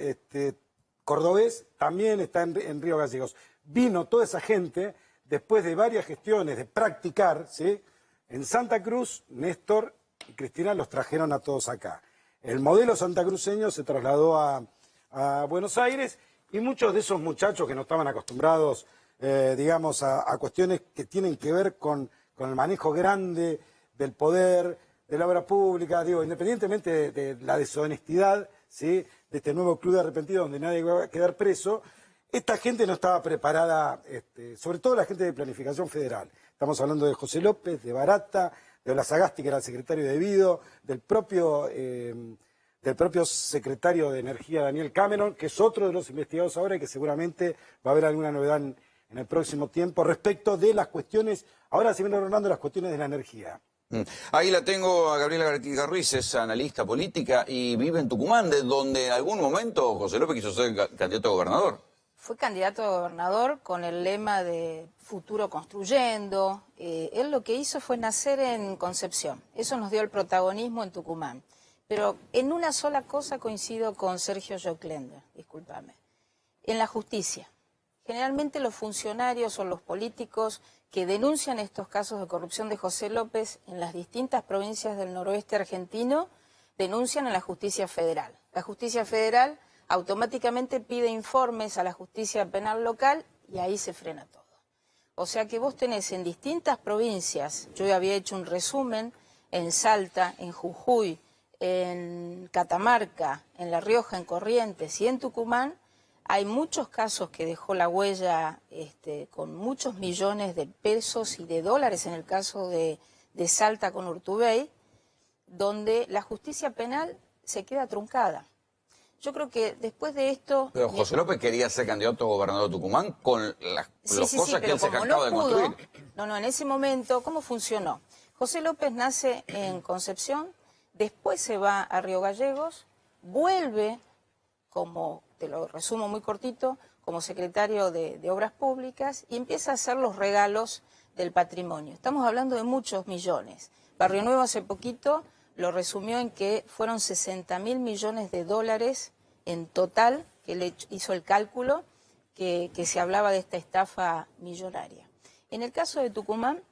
cordobés, también está en Río Gallegos. Vino toda esa gente después de varias gestiones de practicar, ¿sí? En Santa Cruz, Néstor y Cristina los trajeron a todos acá. El modelo santacruceño se trasladó a Buenos Aires y muchos de esos muchachos que no estaban acostumbrados, digamos, a cuestiones que tienen que ver con el manejo grande del poder, de la obra pública, digo, independientemente de la deshonestidad, ¿sí?, de este nuevo club de arrepentidos donde nadie va a quedar preso, esta gente no estaba preparada, sobre todo la gente de Planificación Federal. Estamos hablando de José López, de Barata, de Olazagasti, que era el secretario de Vido, del propio secretario de Energía, Daniel Cameron, que es otro de los investigados ahora y que seguramente va a haber alguna novedad en el próximo tiempo respecto de las cuestiones, ahora se vienen hablando de las cuestiones de la energía. Ahí la tengo a Gabriela García Ruiz, es analista política y vive en Tucumán, de donde en algún momento José López quiso ser candidato a gobernador. fue candidato a gobernador con el lema de futuro construyendo. Él lo que hizo fue nacer en Concepción. Eso nos dio el protagonismo en Tucumán. Pero en una sola cosa coincido con Sergio Joclender, discúlpame. En la justicia. Generalmente los funcionarios o los políticos que denuncian estos casos de corrupción de José López en las distintas provincias del noroeste argentino denuncian en la justicia federal. La justicia federal automáticamente pide informes a la justicia penal local y ahí se frena todo. O sea que vos tenés en distintas provincias, yo había hecho un resumen, en Salta, en Jujuy, en Catamarca, en La Rioja, en Corrientes y en Tucumán, hay muchos casos que dejó la huella con muchos millones de pesos y de dólares, en el caso de Salta con Urtubey, donde la justicia penal se queda truncada. Yo creo que después de esto... Pero José López quería ser candidato a gobernador de Tucumán con las cosas que él se jactaba de construir. No, en ese momento, ¿cómo funcionó? José López nace en Concepción, después se va a Río Gallegos, vuelve, como te lo resumo muy cortito, como secretario de Obras Públicas y empieza a hacer los regalos del patrimonio. Estamos hablando de muchos millones. Barrio Nuevo hace poquito lo resumió en que fueron 60.000 millones de dólares en total, que le hizo el cálculo, que se hablaba de esta estafa millonaria. En el caso de Tucumán,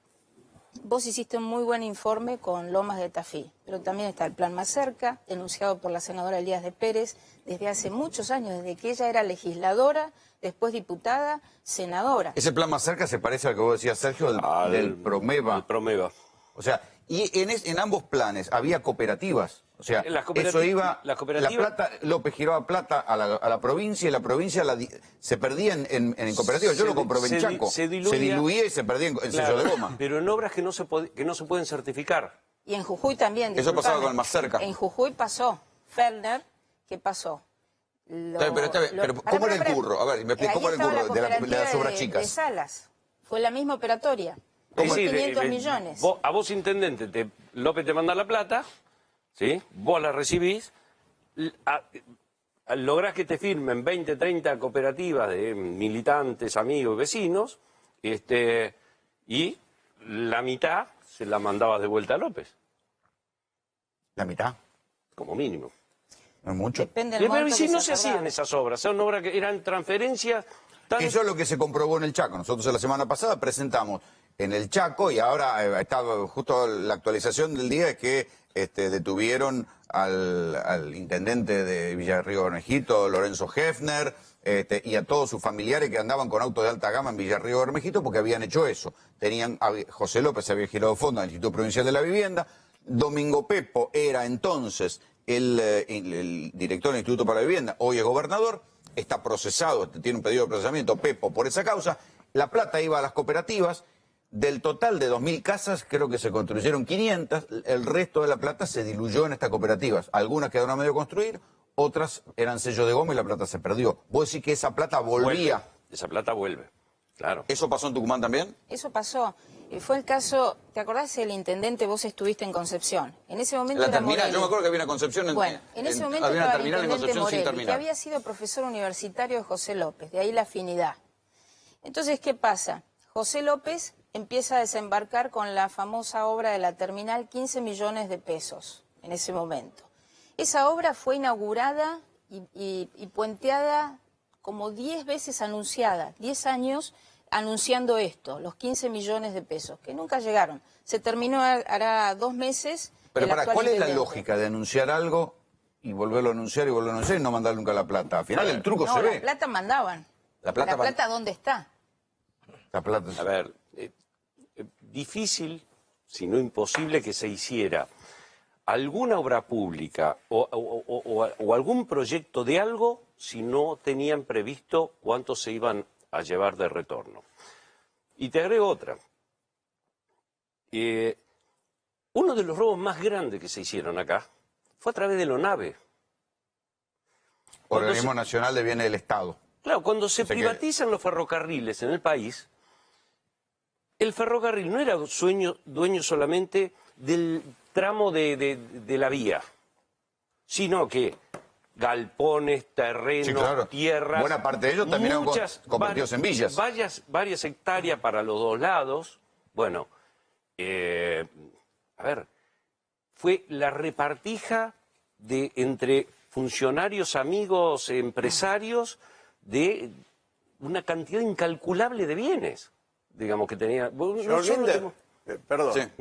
vos hiciste un muy buen informe con Lomas de Tafí, pero también está el Plan Más Cerca, denunciado por la senadora Elías de Pérez desde hace muchos años, desde que ella era legisladora, después diputada, senadora. Ese Plan Más Cerca se parece al que vos decías, Sergio, del Promeva. El Promeva. O sea, y en ambos planes había cooperativas. O sea, eso iba, la plata, López giraba plata a la provincia y la provincia se perdía en cooperativas. Yo lo comprobé en Chaco. Se diluía y se perdía en sello de goma. Pero en obras que no se pueden certificar. Y en Jujuy también. Eso pasaba con el Más Cerca. En Jujuy pasó. Fellner, ¿qué pasó? Pero ¿cómo era el curro? A ver, me explico cómo era el curro de las obras chicas. De Salas. Fue la misma operatoria. Con 500 millones. A vos, intendente, López te manda la plata, ¿sí? Vos la recibís, lográs que te firmen 20, 30 cooperativas de militantes, amigos, vecinos, y la mitad se la mandabas de vuelta a López. ¿La mitad? Como mínimo. No es mucho. Depende del Pero monto si que no se se hacían esas obras, son obras que eran transferencias... Eso es lo que se comprobó en el Chaco. Nosotros la semana pasada presentamos en el Chaco y ahora estaba justo la actualización del día es que detuvieron al intendente de Villarrío Bermejito, Lorenzo Hefner, y a todos sus familiares que andaban con autos de alta gama en Villarrío Bermejito porque habían hecho eso. José López había girado fondo al Instituto Provincial de la Vivienda, Domingo Pepo era entonces el director del Instituto para la Vivienda, hoy es gobernador, está procesado, tiene un pedido de procesamiento Pepo por esa causa, la plata iba a las cooperativas. Del total de 2.000 casas, creo que se construyeron 500, el resto de la plata se diluyó en estas cooperativas. Algunas quedaron a medio construir, otras eran sellos de goma y la plata se perdió. ¿Vos decís que esa plata volvía? Esa plata vuelve, claro. ¿Eso pasó en Tucumán también? Eso pasó. Fue el caso, ¿te acordás del intendente? Vos estuviste en Concepción. En ese momento era Morelli. Yo me acuerdo que había una Concepción en ese momento había una estaba el terminal en intendente Concepción sin Morelli, terminar. que había sido profesor universitario de José López, de ahí la afinidad. Entonces, ¿qué pasa? José López empieza a desembarcar con la famosa obra de la terminal, 15 millones de pesos en ese momento. Esa obra fue inaugurada y puenteada como 10 veces anunciada, 10 años anunciando esto, los 15 millones de pesos, que nunca llegaron. Se terminó hará 2 meses. Pero ¿cuál es la lógica de anunciar algo y volverlo a anunciar y no mandar nunca la plata? Al final el truco se ve. La plata mandaban. ¿La plata dónde está? La plata... A ver... difícil, si no imposible, que se hiciera alguna obra pública o algún proyecto de algo si no tenían previsto cuánto se iban a llevar de retorno. Y te agrego otra. Uno de los robos más grandes que se hicieron acá fue a través de la ONAVE. Organismo Nacional de Bienes del Estado. Claro, cuando se privatizan los ferrocarriles en el país... El ferrocarril no era dueño solamente del tramo de la vía, sino que galpones, terrenos, Sí, claro. tierras. Buena parte de ellos también eran convertidos en villas. Varias hectáreas para los dos lados. Bueno, a ver, fue la repartija entre funcionarios, amigos, empresarios, de una cantidad incalculable de bienes, digamos, que tenía. Perdón,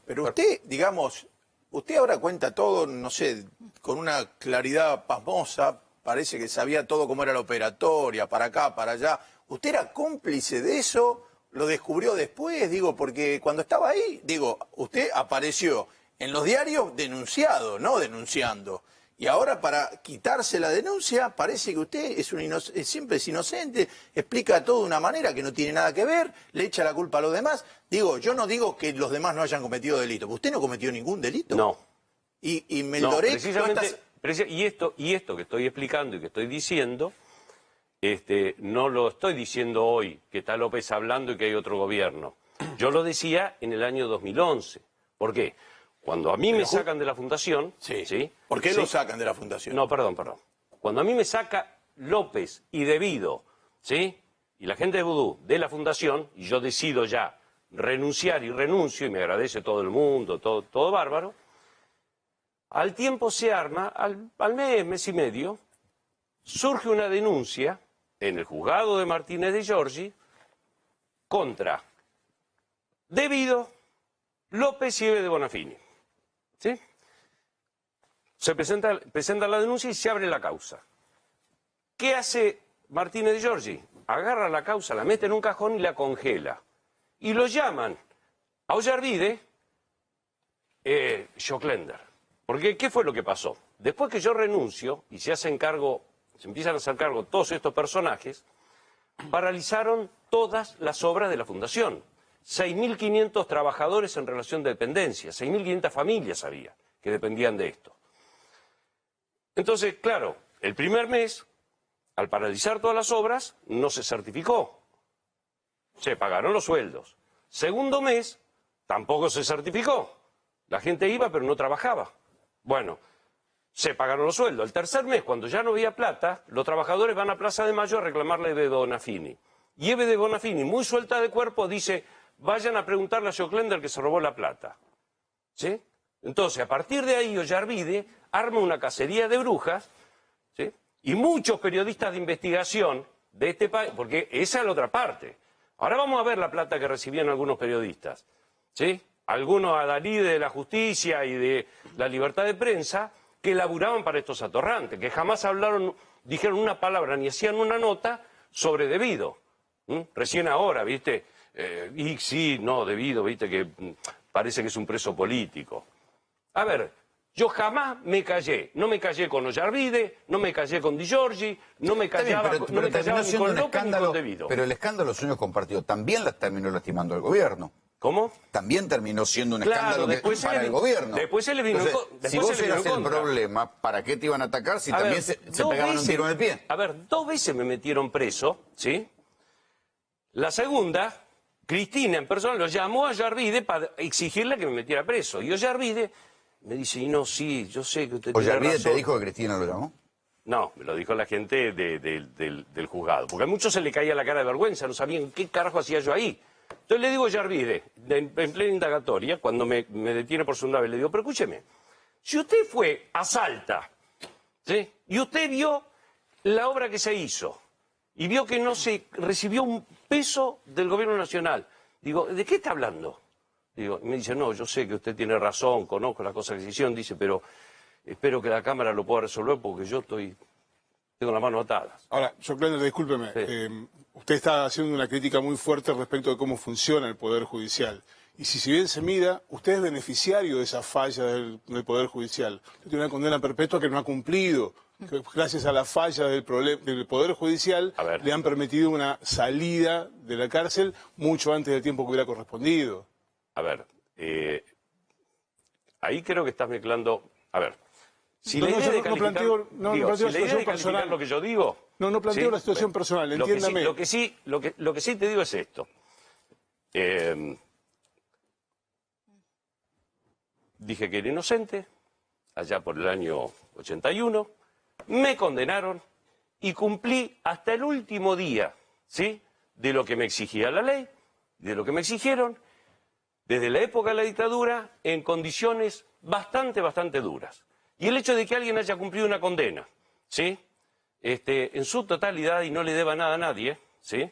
pero usted, digamos, usted ahora cuenta todo, no sé, con una claridad pasmosa, parece que sabía todo cómo era la operatoria, para acá, para allá. ¿Usted era cómplice de eso? ¿Lo descubrió después? Digo, porque cuando estaba ahí, digo, usted apareció en los diarios denunciado, no denunciando. Y ahora para quitarse la denuncia parece que usted siempre es inocente, explica todo de una manera que no tiene nada que ver, le echa la culpa a los demás. Digo, yo no digo que los demás no hayan cometido delito, ¿usted no cometió ningún delito? No. Y Meldorek... Precisamente, y esto que estoy explicando y que estoy diciendo, no lo estoy diciendo hoy, que está López hablando y que hay otro gobierno. Yo lo decía en el año 2011. ¿Por qué? Cuando a mí me sacan de la fundación... Sí. ¿Por qué lo sacan de la fundación? No, perdón. Cuando a mí me saca López y Devido, ¿sí? Y la gente de Vudú de la fundación, y yo decido ya renunciar y renuncio, y me agradece todo el mundo, todo bárbaro, al tiempo se arma, al mes y medio, surge una denuncia en el juzgado de Martínez de Giorgi contra Devido, López y Eve de Bonafini. ¿Sí? Se presenta la denuncia y se abre la causa. ¿Qué hace Martínez de Giorgi? Agarra la causa, la mete en un cajón y la congela. Y lo llaman a Ollarvide Joclender. Porque, ¿qué fue lo que pasó? Después que yo renuncio y se empiezan a hacer cargo todos estos personajes, paralizaron todas las obras de la fundación. 6.500 trabajadores en relación de dependencia, 6.500 familias había que dependían de esto. Entonces, claro, el primer mes, al paralizar todas las obras, no se certificó. Se pagaron los sueldos. Segundo mes, tampoco se certificó. La gente iba pero no trabajaba. Bueno, se pagaron los sueldos. El tercer mes, cuando ya no había plata, los trabajadores van a Plaza de Mayo a reclamarle a Eve de Bonafini. Y Eve de Bonafini, muy suelta de cuerpo, dice... Vayan a preguntarle a Joclender que se robó la plata. ¿Sí? Entonces, a partir de ahí, Ollarvide arma una cacería de brujas, ¿sí? Y muchos periodistas de investigación de este país, porque esa es la otra parte. Ahora vamos a ver la plata que recibían algunos periodistas, ¿sí? Algunos adalides de la justicia y de la libertad de prensa que laburaban para estos atorrantes, que jamás dijeron una palabra ni hacían una nota sobre Devido. Recién ahora, ¿viste? Y sí, no, Devido, viste que parece que es un preso político. A ver, yo jamás me callé. No me callé con Ollarvide, no me callé con Di Giorgi, no me callaba, no me callaba ni con López ni con Devido. Pero el escándalo de Sueños Compartidos también terminó lastimando al gobierno. ¿Cómo? También terminó siendo un escándalo para el gobierno. Después se le vino si vos eras el problema, ¿para qué te iban a atacar si también se pegaban un tiro en el pie? A ver, 2 veces me metieron preso, ¿sí? La segunda... Cristina en persona lo llamó a Ollarvide para exigirle que me metiera preso. Y Ollarvide me dice, yo sé que usted tiene razón. ¿Ollarvide te dijo que Cristina lo llamó? No, me lo dijo la gente del juzgado. Porque a muchos se le caía la cara de vergüenza, no sabían qué carajo hacía yo ahí. Entonces le digo a Ollarvide, en plena indagatoria, cuando me detiene por segunda vez, le digo, pero escúcheme, si usted fue a Salta, ¿sí? Y usted vio la obra que se hizo, y vio que no se recibió un peso del gobierno nacional. Digo, ¿de qué está hablando? Digo, y me dice, no, yo sé que usted tiene razón, conozco las cosas que se hicieron, dice, pero espero que la Cámara lo pueda resolver porque yo tengo las manos atadas. Ahora, Joclender, discúlpeme, usted está haciendo una crítica muy fuerte respecto de cómo funciona el Poder Judicial. Y si bien se mira, usted es beneficiario de esa falla del Poder Judicial. Usted tiene una condena perpetua que no ha cumplido. Que gracias a la falla del Poder Judicial le han permitido una salida de la cárcel mucho antes del tiempo que hubiera correspondido. A ver, ahí creo que estás mezclando... A ver, si la idea de calificar lo que yo digo... No planteo la situación personal, entiéndame. Lo que sí te digo es esto. Dije que era inocente, allá por el año 81... me condenaron y cumplí hasta el último día, ¿sí?, de lo que me exigía la ley, de lo que me exigieron, desde la época de la dictadura, en condiciones bastante duras. Y el hecho de que alguien haya cumplido una condena, ¿sí?, en su totalidad y no le deba nada a nadie, ¿sí?,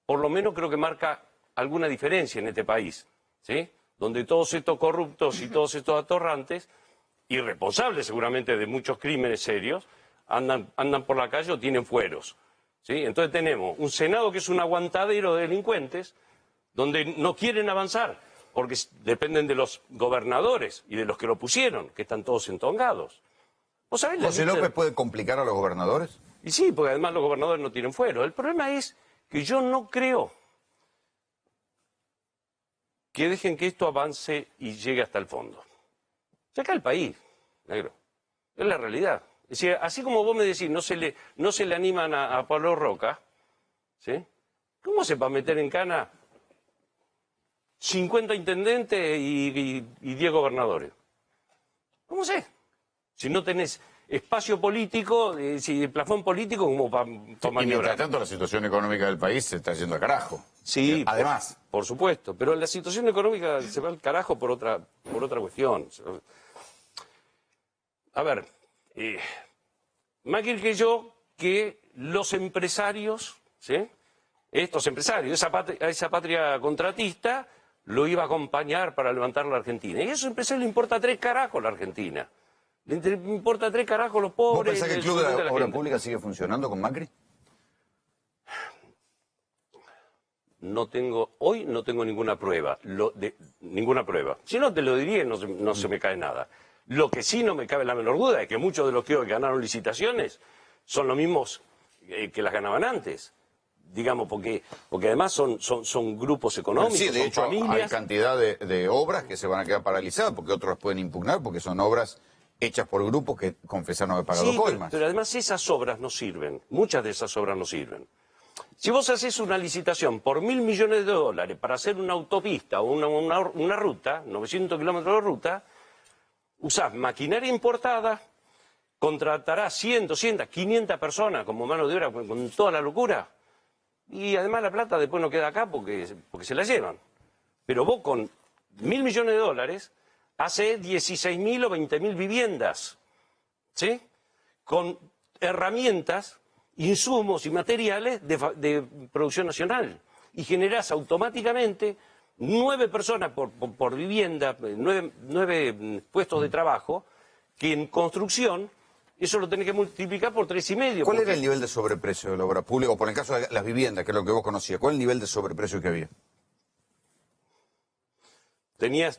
por lo menos creo que marca alguna diferencia en este país, ¿sí?, donde todos estos corruptos y todos estos atorrantes, irresponsables seguramente de muchos crímenes serios, andan por la calle o tienen fueros, ¿sí? Entonces tenemos un Senado que es un aguantadero de delincuentes, donde no quieren avanzar, porque dependen de los gobernadores y de los que lo pusieron, que están todos entongados. ¿Vos sabés ¿José López puede complicar a los gobernadores? Y sí, porque además los gobernadores no tienen fuero. El problema es que yo no creo que dejen que esto avance y llegue hasta el fondo. Se acá el país, negro. Es la realidad. Es decir, así como vos me decís, no se le animan a Pablo Roca, ¿sí?, ¿cómo se va a meter en cana 50 intendentes y 10 gobernadores? ¿Cómo sé? Si no tenés espacio político, plafón político como para maniobrar. Y mientras tanto la situación económica del país se está yendo al carajo. Sí, además. Por supuesto, pero la situación económica se va al carajo por otra cuestión. A ver, más que yo que los empresarios, ¿sí?, estos empresarios, esa patria contratista, lo iba a acompañar para levantar la Argentina. Y a esos empresarios le importa 3 carajos la Argentina. Le importa 3 carajos los pobres. ¿Vos pensás que el Club de la Obra Pública sigue funcionando con Macri? Hoy no tengo ninguna prueba, ninguna prueba. Si no te lo diría, no se me cae nada. Lo que sí no me cabe la menor duda es que muchos de los que hoy ganaron licitaciones son los mismos que las ganaban antes. Digamos, porque además son grupos económicos, sí, de son hecho, familias. hay cantidad de obras que se van a quedar paralizadas porque otros las pueden impugnar porque son obras hechas por grupos que confesaron haber pagado coimas. Pero además esas obras no sirven, muchas de esas obras no sirven. Si vos haces una licitación por $1.000 millones para hacer una autopista o una ruta, 900 kilómetros de ruta, usás maquinaria importada, contratarás 100, 200, 500 personas como mano de obra con toda la locura, y además la plata después no queda acá porque se la llevan. Pero vos con $1.000 millones hace 16.000 o 20.000 viviendas, ¿sí?, con herramientas, insumos y materiales de producción nacional. Y generás automáticamente 9 personas por vivienda, 9 puestos de trabajo, que en construcción eso lo tenés que multiplicar por 3,5. ¿Cuál era el nivel de sobreprecio de la obra pública? O por el caso de las viviendas, que es lo que vos conocías, ¿cuál es el nivel de sobreprecio que había? Tenías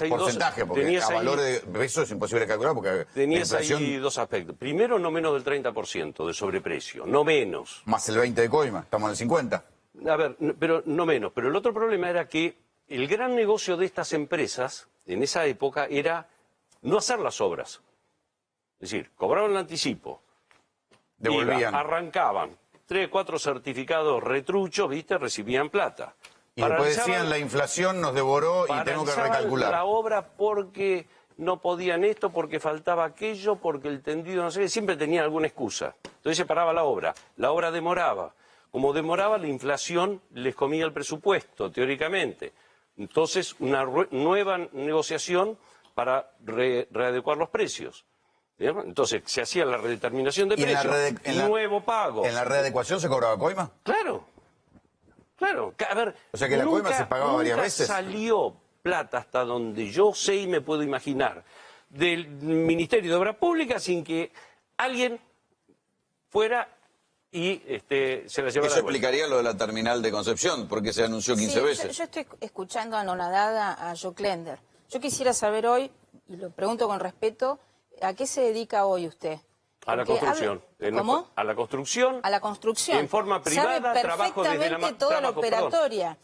ahí porcentaje, dos... porque a valor de peso es imposible calcular porque tenías inflación... ahí 2 aspectos. Primero, no menos del 30% de sobreprecio, no menos. Más el 20% de coima, estamos en el 50%. A ver, pero no menos. Pero el otro problema era que el gran negocio de estas empresas en esa época era no hacer las obras. Es decir, cobraban el anticipo, devolvían, arrancaban 3, 4 certificados retruchos, ¿viste? Recibían plata. Y después decían, la inflación nos devoró y tengo que recalcular. La obra porque no podían esto, porque faltaba aquello, porque el tendido, no sé, siempre tenían alguna excusa. Entonces se paraba la obra demoraba. Como demoraba, la inflación les comía el presupuesto, teóricamente. Entonces, una nueva negociación para readecuar los precios. ¿Bien? Entonces, se hacía la redeterminación de precios, nuevo pago. ¿En la readecuación se cobraba coima? Claro. Claro, a ver, o sea que la coima se pagaba varias veces. Salió plata hasta donde yo sé y me puedo imaginar del Ministerio de Obras Públicas sin que alguien fuera y se la llevara. Eso explicaría lo de la terminal de Concepción, porque se anunció 15 veces. Yo estoy escuchando anonadada a Jo Klender. Yo quisiera saber hoy, y lo pregunto con respeto, ¿a qué se dedica hoy usted? A la construcción. ¿Cómo? A la construcción. A la construcción. En forma privada, sabe trabajo desde perfectamente toda la operatoria.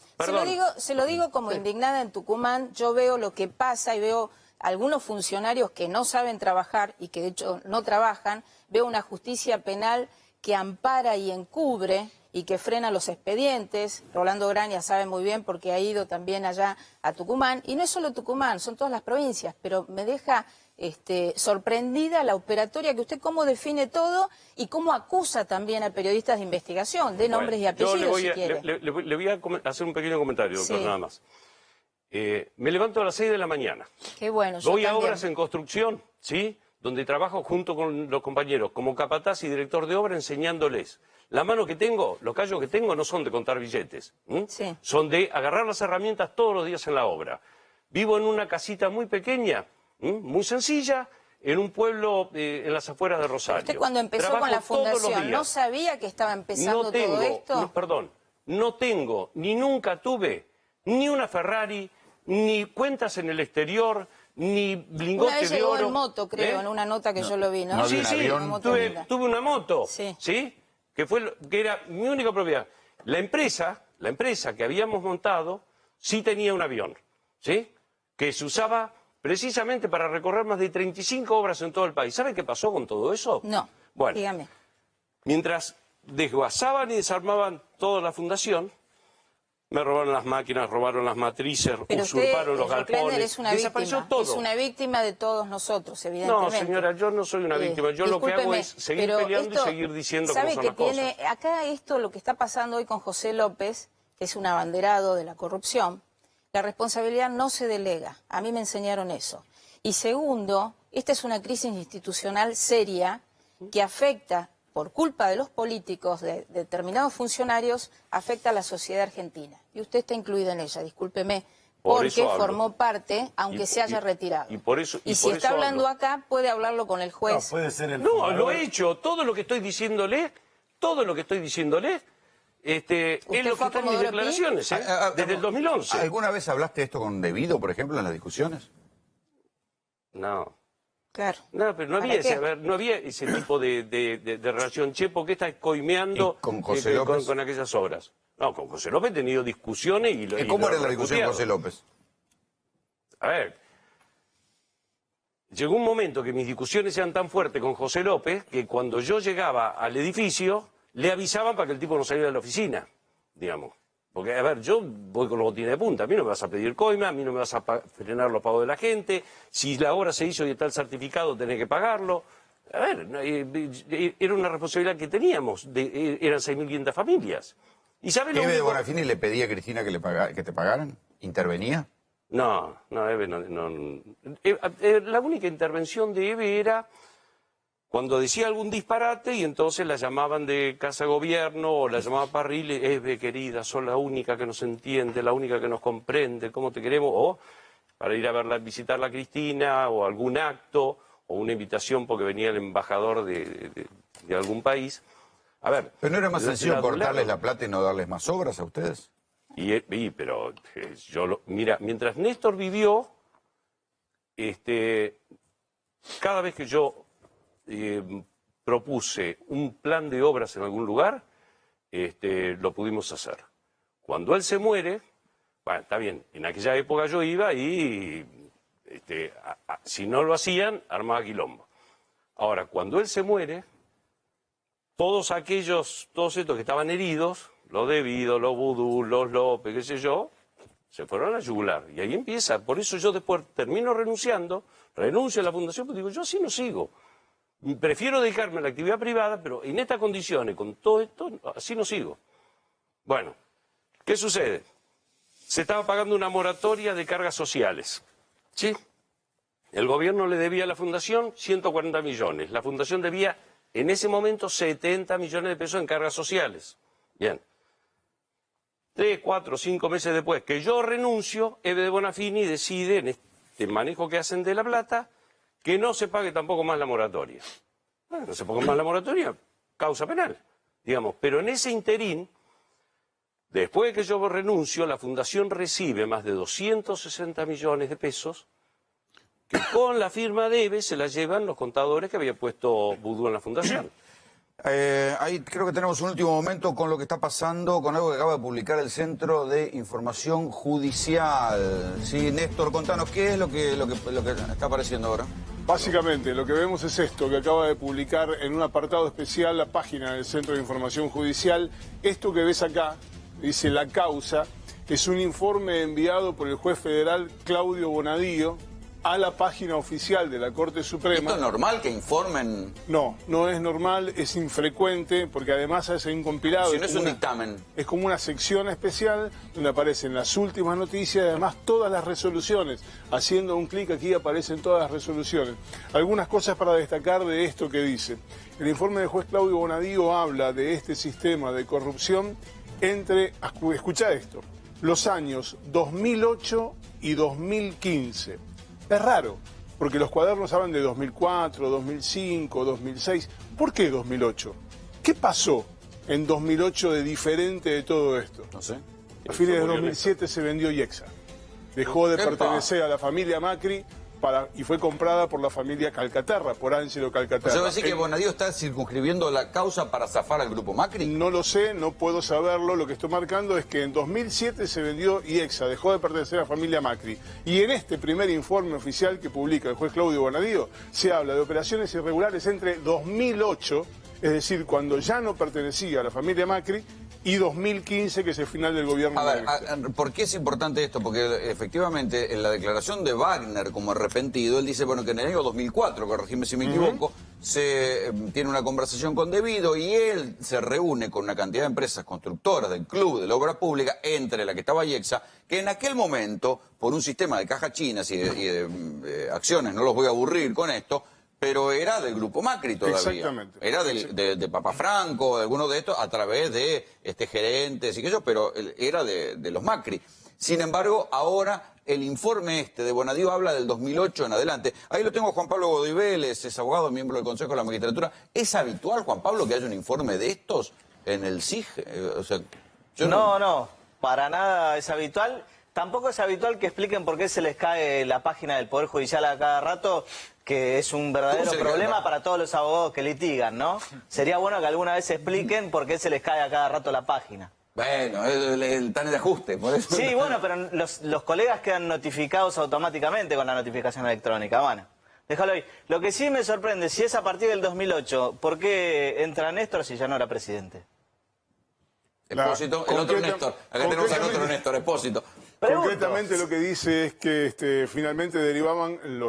Se lo digo como indignada en Tucumán. Yo veo lo que pasa y veo algunos funcionarios que no saben trabajar y que de hecho no trabajan. Veo una justicia penal que ampara y encubre y que frena los expedientes. Rolando Graña sabe muy bien porque ha ido también allá a Tucumán. Y no es solo Tucumán, son todas las provincias, pero me deja sorprendida la operatoria que usted cómo define todo y cómo acusa también a periodistas de investigación, de nombres y apellidos, si quiere. Le voy a hacer un pequeño comentario, doctor, nada más. Me levanto a las 6 de la mañana. Qué bueno, yo voy a también. obras en construcción, ¿sí? Donde trabajo junto con los compañeros, como capataz y director de obra, enseñándoles. La mano que tengo, los callos que tengo no son de contar billetes, sí. Son de agarrar las herramientas todos los días en la obra. Vivo en una casita muy pequeña, muy sencilla, en un pueblo en las afueras de Rosario. Usted cuando empezó Trabajo con la todos los fundación, días. ¿no sabía que estaba empezando todo esto? No tengo, ni nunca tuve, ni una Ferrari, ni cuentas en el exterior, ni lingotes Una vez de llegó oro. en moto, creo, en una nota que yo lo vi, ¿no? Sí, tuve una moto, ¿sí? Que era mi única propiedad. La empresa que habíamos montado, sí tenía un avión, ¿sí? Que se usaba precisamente para recorrer más de 35 obras en todo el país. ¿Sabe qué pasó con todo eso? No, bueno, dígame. Mientras desguazaban y desarmaban toda la fundación, me robaron las máquinas, robaron las matrices, Pero usurparon los usted, galpones, es una desapareció víctima, todo. es una víctima de todos nosotros, evidentemente. No, señora, yo no soy una víctima. Yo lo que hago es seguir peleando y seguir diciendo cómo son las cosas. Acá esto, lo que está pasando hoy con José López, que es un abanderado de la corrupción, la responsabilidad no se delega. A mí me enseñaron eso. Y segundo, esta es una crisis institucional seria que afecta, por culpa de los políticos, de determinados funcionarios, afecta a la sociedad argentina. Y usted está incluido en ella, discúlpeme, porque formó parte, aunque se haya retirado. Y si está hablando acá, puede hablarlo con el juez. No, puede ser el No, lo he hecho. Todo lo que estoy diciéndole, es lo que está en mis declaraciones, desde el 2011. ¿Alguna vez hablaste esto con Devido, por ejemplo, en las discusiones? No. Claro. No, pero no había ese tipo de relación. Che, ¿por qué estás coimeando con José López? Con aquellas obras? No, con José López he tenido discusiones y ¿Cómo era la discusión con José López? A ver, llegó un momento que mis discusiones eran tan fuertes con José López que cuando yo llegaba al edificio le avisaban para que el tipo no saliera de la oficina, digamos. Porque, a ver, yo voy con los botines de punta, a mí no me vas a pedir coima, a mí no me vas a frenar los pagos de la gente, si la obra se hizo y está el certificado tenés que pagarlo. A ver, era una responsabilidad que teníamos, eran 6.500 familias. ¿Y sabe lo ¿Eve de único? Bonafini le pedía a Cristina que te pagaran? ¿Intervenía? No, Eve no. La única intervención de Eve era cuando decía algún disparate y entonces la llamaban de Casa Gobierno o la llamaban Parril, Eve, querida, sos la única que nos entiende, la única que nos comprende, cómo te queremos, o para ir a visitarla a Cristina, o algún acto, o una invitación porque venía el embajador de algún país. A ver, ¿pero no era más sencillo cortarles la plata y no darles más obras a ustedes? Pero mira, mientras Néstor vivió, cada vez que yo propuse un plan de obras en algún lugar, lo pudimos hacer. Cuando él se muere, bueno, está bien, en aquella época yo iba y si no lo hacían, armaba quilombo. Ahora, cuando él se muere, todos estos que estaban heridos, los Devido, los Vudú, los López, qué sé yo, se fueron a la yugular. Y ahí empieza. Por eso yo después termino renuncio a la fundación, porque digo, yo así no sigo. Prefiero dedicarme a la actividad privada, pero en estas condiciones, con todo esto, así no sigo. Bueno, ¿qué sucede? Se estaba pagando una moratoria de cargas sociales. ¿Sí? El gobierno le debía a la fundación 140 millones. La fundación debía, en ese momento, 70 millones de pesos en cargas sociales. Bien. 3, 4, 5 meses después que yo renuncio, Eve de Bonafini decide, en este manejo que hacen de la plata, que no se pague tampoco más la moratoria. Bueno, no se pague más la moratoria, causa penal, digamos. Pero en ese interín, después de que yo renuncio, la fundación recibe más de 260 millones de pesos que con la firma de Eve se la llevan los contadores que había puesto Vudú en la fundación. Ahí creo que tenemos un último momento con lo que está pasando, con algo que acaba de publicar el Centro de Información Judicial. Sí, Néstor, contanos, ¿qué es lo que está apareciendo ahora? Básicamente, lo que vemos es esto, que acaba de publicar en un apartado especial la página del Centro de Información Judicial. Esto que ves acá, dice la causa, es un informe enviado por el juez federal Claudio Bonadío, a la página oficial de la Corte Suprema. ¿Esto es normal que informen? No, no es normal, es infrecuente, porque además hace un compilado. Si no es un dictamen. Es como una sección especial donde aparecen las últimas noticias y además todas las resoluciones. Haciendo un clic aquí aparecen todas las resoluciones. Algunas cosas para destacar de esto que dice. El informe del juez Claudio Bonadío habla de este sistema de corrupción entre, escucha esto, los años 2008 y 2015. Es raro, porque los cuadernos hablan de 2004, 2005, 2006. ¿Por qué 2008? ¿Qué pasó en 2008 de diferente de todo esto? No sé. A fines de 2007 se vendió IEXA. Dejó de pertenecer a la familia Macri y fue comprada por la familia Calcaterra, por Ángelo Calcaterra. O sea, ¿va a decir que Bonadío está circunscribiendo la causa para zafar al grupo Macri? No lo sé, no puedo saberlo. Lo que estoy marcando es que en 2007 se vendió IEXA, dejó de pertenecer a la familia Macri. Y en este primer informe oficial que publica el juez Claudio Bonadío, se habla de operaciones irregulares entre 2008, es decir, cuando ya no pertenecía a la familia Macri, y 2015, que es el final del gobierno. A ver, ¿por qué es importante esto? Porque efectivamente en la declaración de Wagner como arrepentido, él dice, bueno, que en el año 2004, corregime si me equivoco, se tiene una conversación con Devido y él se reúne con una cantidad de empresas constructoras del club de la obra pública, entre la que estaba IEXA, que en aquel momento, por un sistema de cajas chinas y de acciones, no los voy a aburrir con esto, pero era del grupo Macri todavía. Exactamente. Era de Papa Franco, de algunos de estos, a través de gerentes y que yo, pero era de los Macri. Sin embargo, ahora el informe de Bonadío habla del 2008 en adelante. Ahí lo tengo Juan Pablo Godoy Vélez, es abogado, miembro del Consejo de la Magistratura. ¿Es habitual, Juan Pablo, que haya un informe de estos en el SIG? O sea, no, para nada es habitual. Tampoco es habitual que expliquen por qué se les cae la página del Poder Judicial a cada rato, que es un verdadero problema para todos los abogados que litigan, ¿no? Sería bueno que alguna vez expliquen por qué se les cae a cada rato la página. Bueno, están en ajuste, por eso. Sí, bueno, pero los colegas quedan notificados automáticamente con la notificación electrónica, bueno. Déjalo ahí. Lo que sí me sorprende, si es a partir del 2008, ¿por qué entra Néstor si ya no era presidente? Espósito, el otro Néstor. Acá tenemos al otro Néstor, Espósito. Concretamente lo que dice es que finalmente derivaban el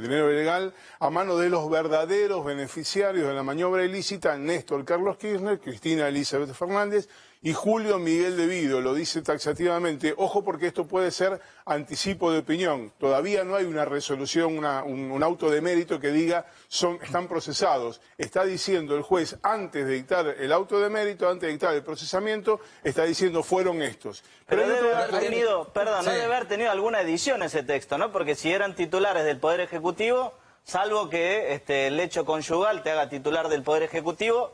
dinero ilegal a mano de los verdaderos beneficiarios de la maniobra ilícita, Néstor Carlos Kirchner, Cristina Elizabeth Fernández y Julio Miguel Devido. Lo dice taxativamente. Ojo, porque esto puede ser anticipo de opinión. Todavía no hay una resolución, un auto de mérito que diga están procesados. Está diciendo el juez, antes de dictar el auto de mérito, antes de dictar el procesamiento, está diciendo fueron estos. Pero debe haber tenido, perdón, no debe haber tenido alguna edición ese texto, ¿no? Porque si eran titulares del Poder Ejecutivo, salvo que el hecho conyugal te haga titular del Poder Ejecutivo,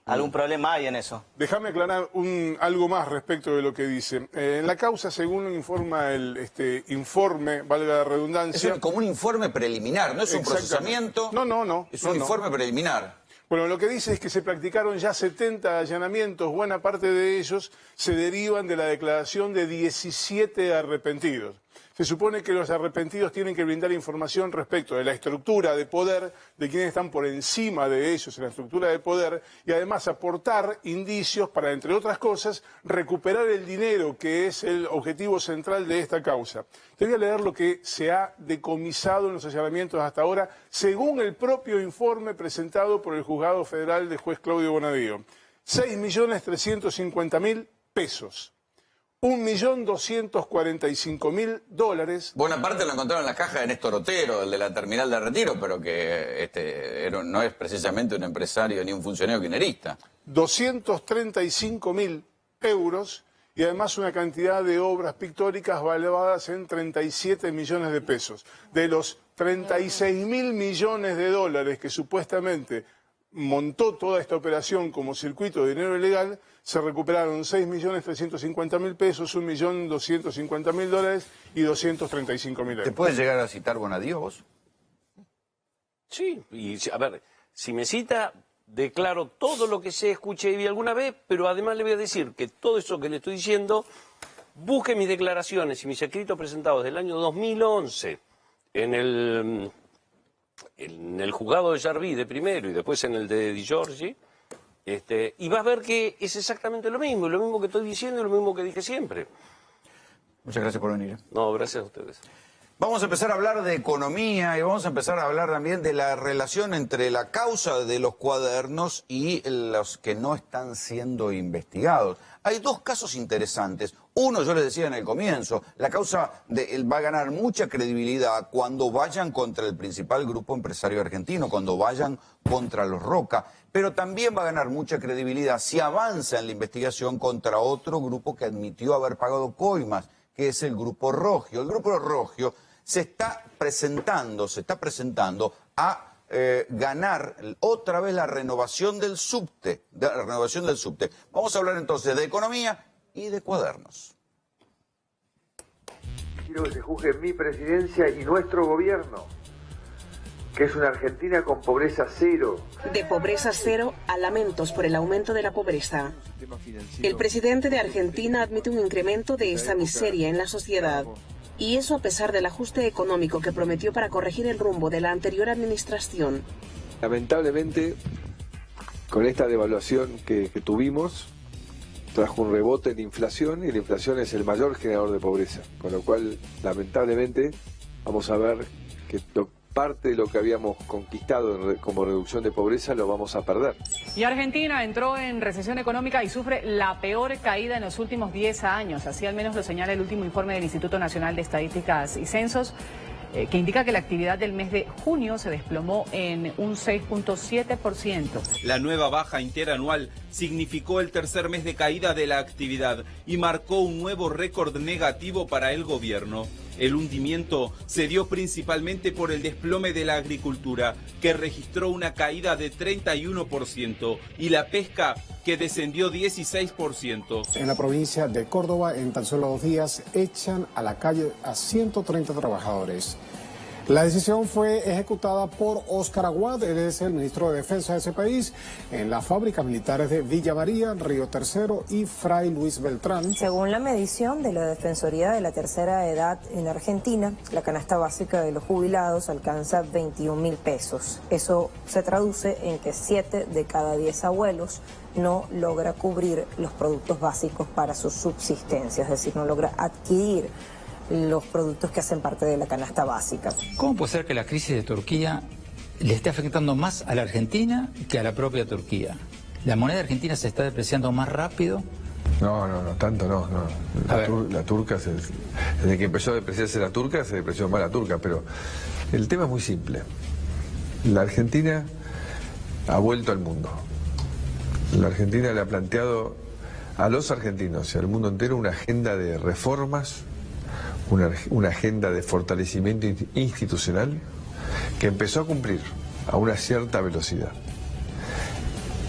¿algún problema hay en eso? Déjame aclarar algo más respecto de lo que dice. En la causa, según informa el informe, valga la redundancia... Es como un informe preliminar, no es un procesamiento. No. Es un informe preliminar. Bueno, lo que dice es que se practicaron ya 70 allanamientos, buena parte de ellos se derivan de la declaración de 17 arrepentidos. Se supone que los arrepentidos tienen que brindar información respecto de la estructura de poder, de quienes están por encima de ellos en la estructura de poder, y además aportar indicios para, entre otras cosas, recuperar el dinero, que es el objetivo central de esta causa. Te voy a leer lo que se ha decomisado en los allanamientos hasta ahora, según el propio informe presentado por el Juzgado Federal de Juez Claudio Bonadío. 6.350.000 pesos. $1.245.000. Buena parte lo encontraron en la caja de Néstor Otero, el de la terminal de retiro, pero que no es precisamente un empresario ni un funcionario kirchnerista. 235.000 euros y además una cantidad de obras pictóricas valuadas en 37 millones de pesos. De los 36.000 millones de dólares que supuestamente montó toda esta operación como circuito de dinero ilegal, se recuperaron 6.350.000 pesos, 1.250.000 dólares y 235.000 euros. ¿Te puedes llegar a citar Bonadío vos? Sí, y a ver, si me cita, declaro todo lo que sé, escuché y vi alguna vez, pero además le voy a decir que todo eso que le estoy diciendo, busque mis declaraciones y mis escritos presentados del año 2011 en el juzgado de Yarví primero y después en el de Di Giorgi, y vas a ver que es exactamente lo mismo que estoy diciendo y lo mismo que dije siempre. Muchas gracias por venir. No, gracias a ustedes. Vamos a empezar a hablar de economía y vamos a empezar a hablar también de la relación entre la causa de los cuadernos y los que no están siendo investigados. Hay dos casos interesantes. Uno, yo les decía en el comienzo, la causa va a ganar mucha credibilidad cuando vayan contra el principal grupo empresario argentino, cuando vayan contra los Roca, pero también va a ganar mucha credibilidad si avanza en la investigación contra otro grupo que admitió haber pagado coimas, que es el Grupo Rogio. El Grupo Rogio se está presentando a ganar otra vez la renovación del subte. Vamos a hablar entonces de economía y de cuadernos. Quiero que se juzgue mi presidencia y nuestro gobierno, que es una Argentina con pobreza cero. De pobreza cero a lamentos por el aumento de la pobreza. El presidente de Argentina admite un incremento de esa miseria en la sociedad. Y eso a pesar del ajuste económico que prometió para corregir el rumbo de la anterior administración. Lamentablemente, con esta devaluación que tuvimos, trajo un rebote en inflación, y la inflación es el mayor generador de pobreza. Con lo cual, lamentablemente, vamos a ver que parte de lo que habíamos conquistado como reducción de pobreza lo vamos a perder. Y Argentina entró en recesión económica y sufre la peor caída en los últimos 10 años. Así al menos lo señala el último informe del Instituto Nacional de Estadísticas y Censos, que indica que la actividad del mes de junio se desplomó en un 6.7%. La nueva baja interanual significó el tercer mes de caída de la actividad y marcó un nuevo récord negativo para el gobierno. El hundimiento se dio principalmente por el desplome de la agricultura, que registró una caída de 31%, y la pesca, que descendió 16%. En la provincia de Córdoba, en tan solo 2 días, echan a la calle a 130 trabajadores. La decisión fue ejecutada por Óscar Aguad, él es el ministro de Defensa de ese país, en las fábricas militares de Villa María, Río Tercero y Fray Luis Beltrán. Según la medición de la Defensoría de la Tercera Edad en Argentina, la canasta básica de los jubilados alcanza 21.000 pesos. Eso se traduce en que 7 de cada 10 abuelos no logra cubrir los productos básicos para su subsistencia, es decir, no logra adquirir los productos que hacen parte de la canasta básica. ¿Cómo puede ser que la crisis de Turquía le esté afectando más a la Argentina que a la propia Turquía? ¿La moneda argentina se está depreciando más rápido? No, tanto no. La turca, desde que empezó a depreciarse la turca, se depreció más la turca, pero el tema es muy simple. La Argentina ha vuelto al mundo. La Argentina le ha planteado a los argentinos y al mundo entero una agenda de reformas, una agenda de fortalecimiento institucional que empezó a cumplir a una cierta velocidad.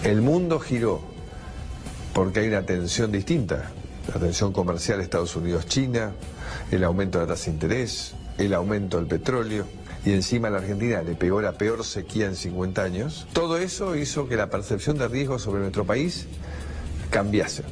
El mundo giró porque hay una tensión distinta, la tensión comercial Estados Unidos-China, el aumento de la tasa de interés, el aumento del petróleo, y encima a la Argentina le pegó la peor sequía en 50 años. Todo eso hizo que la percepción de riesgo sobre nuestro país cambiase.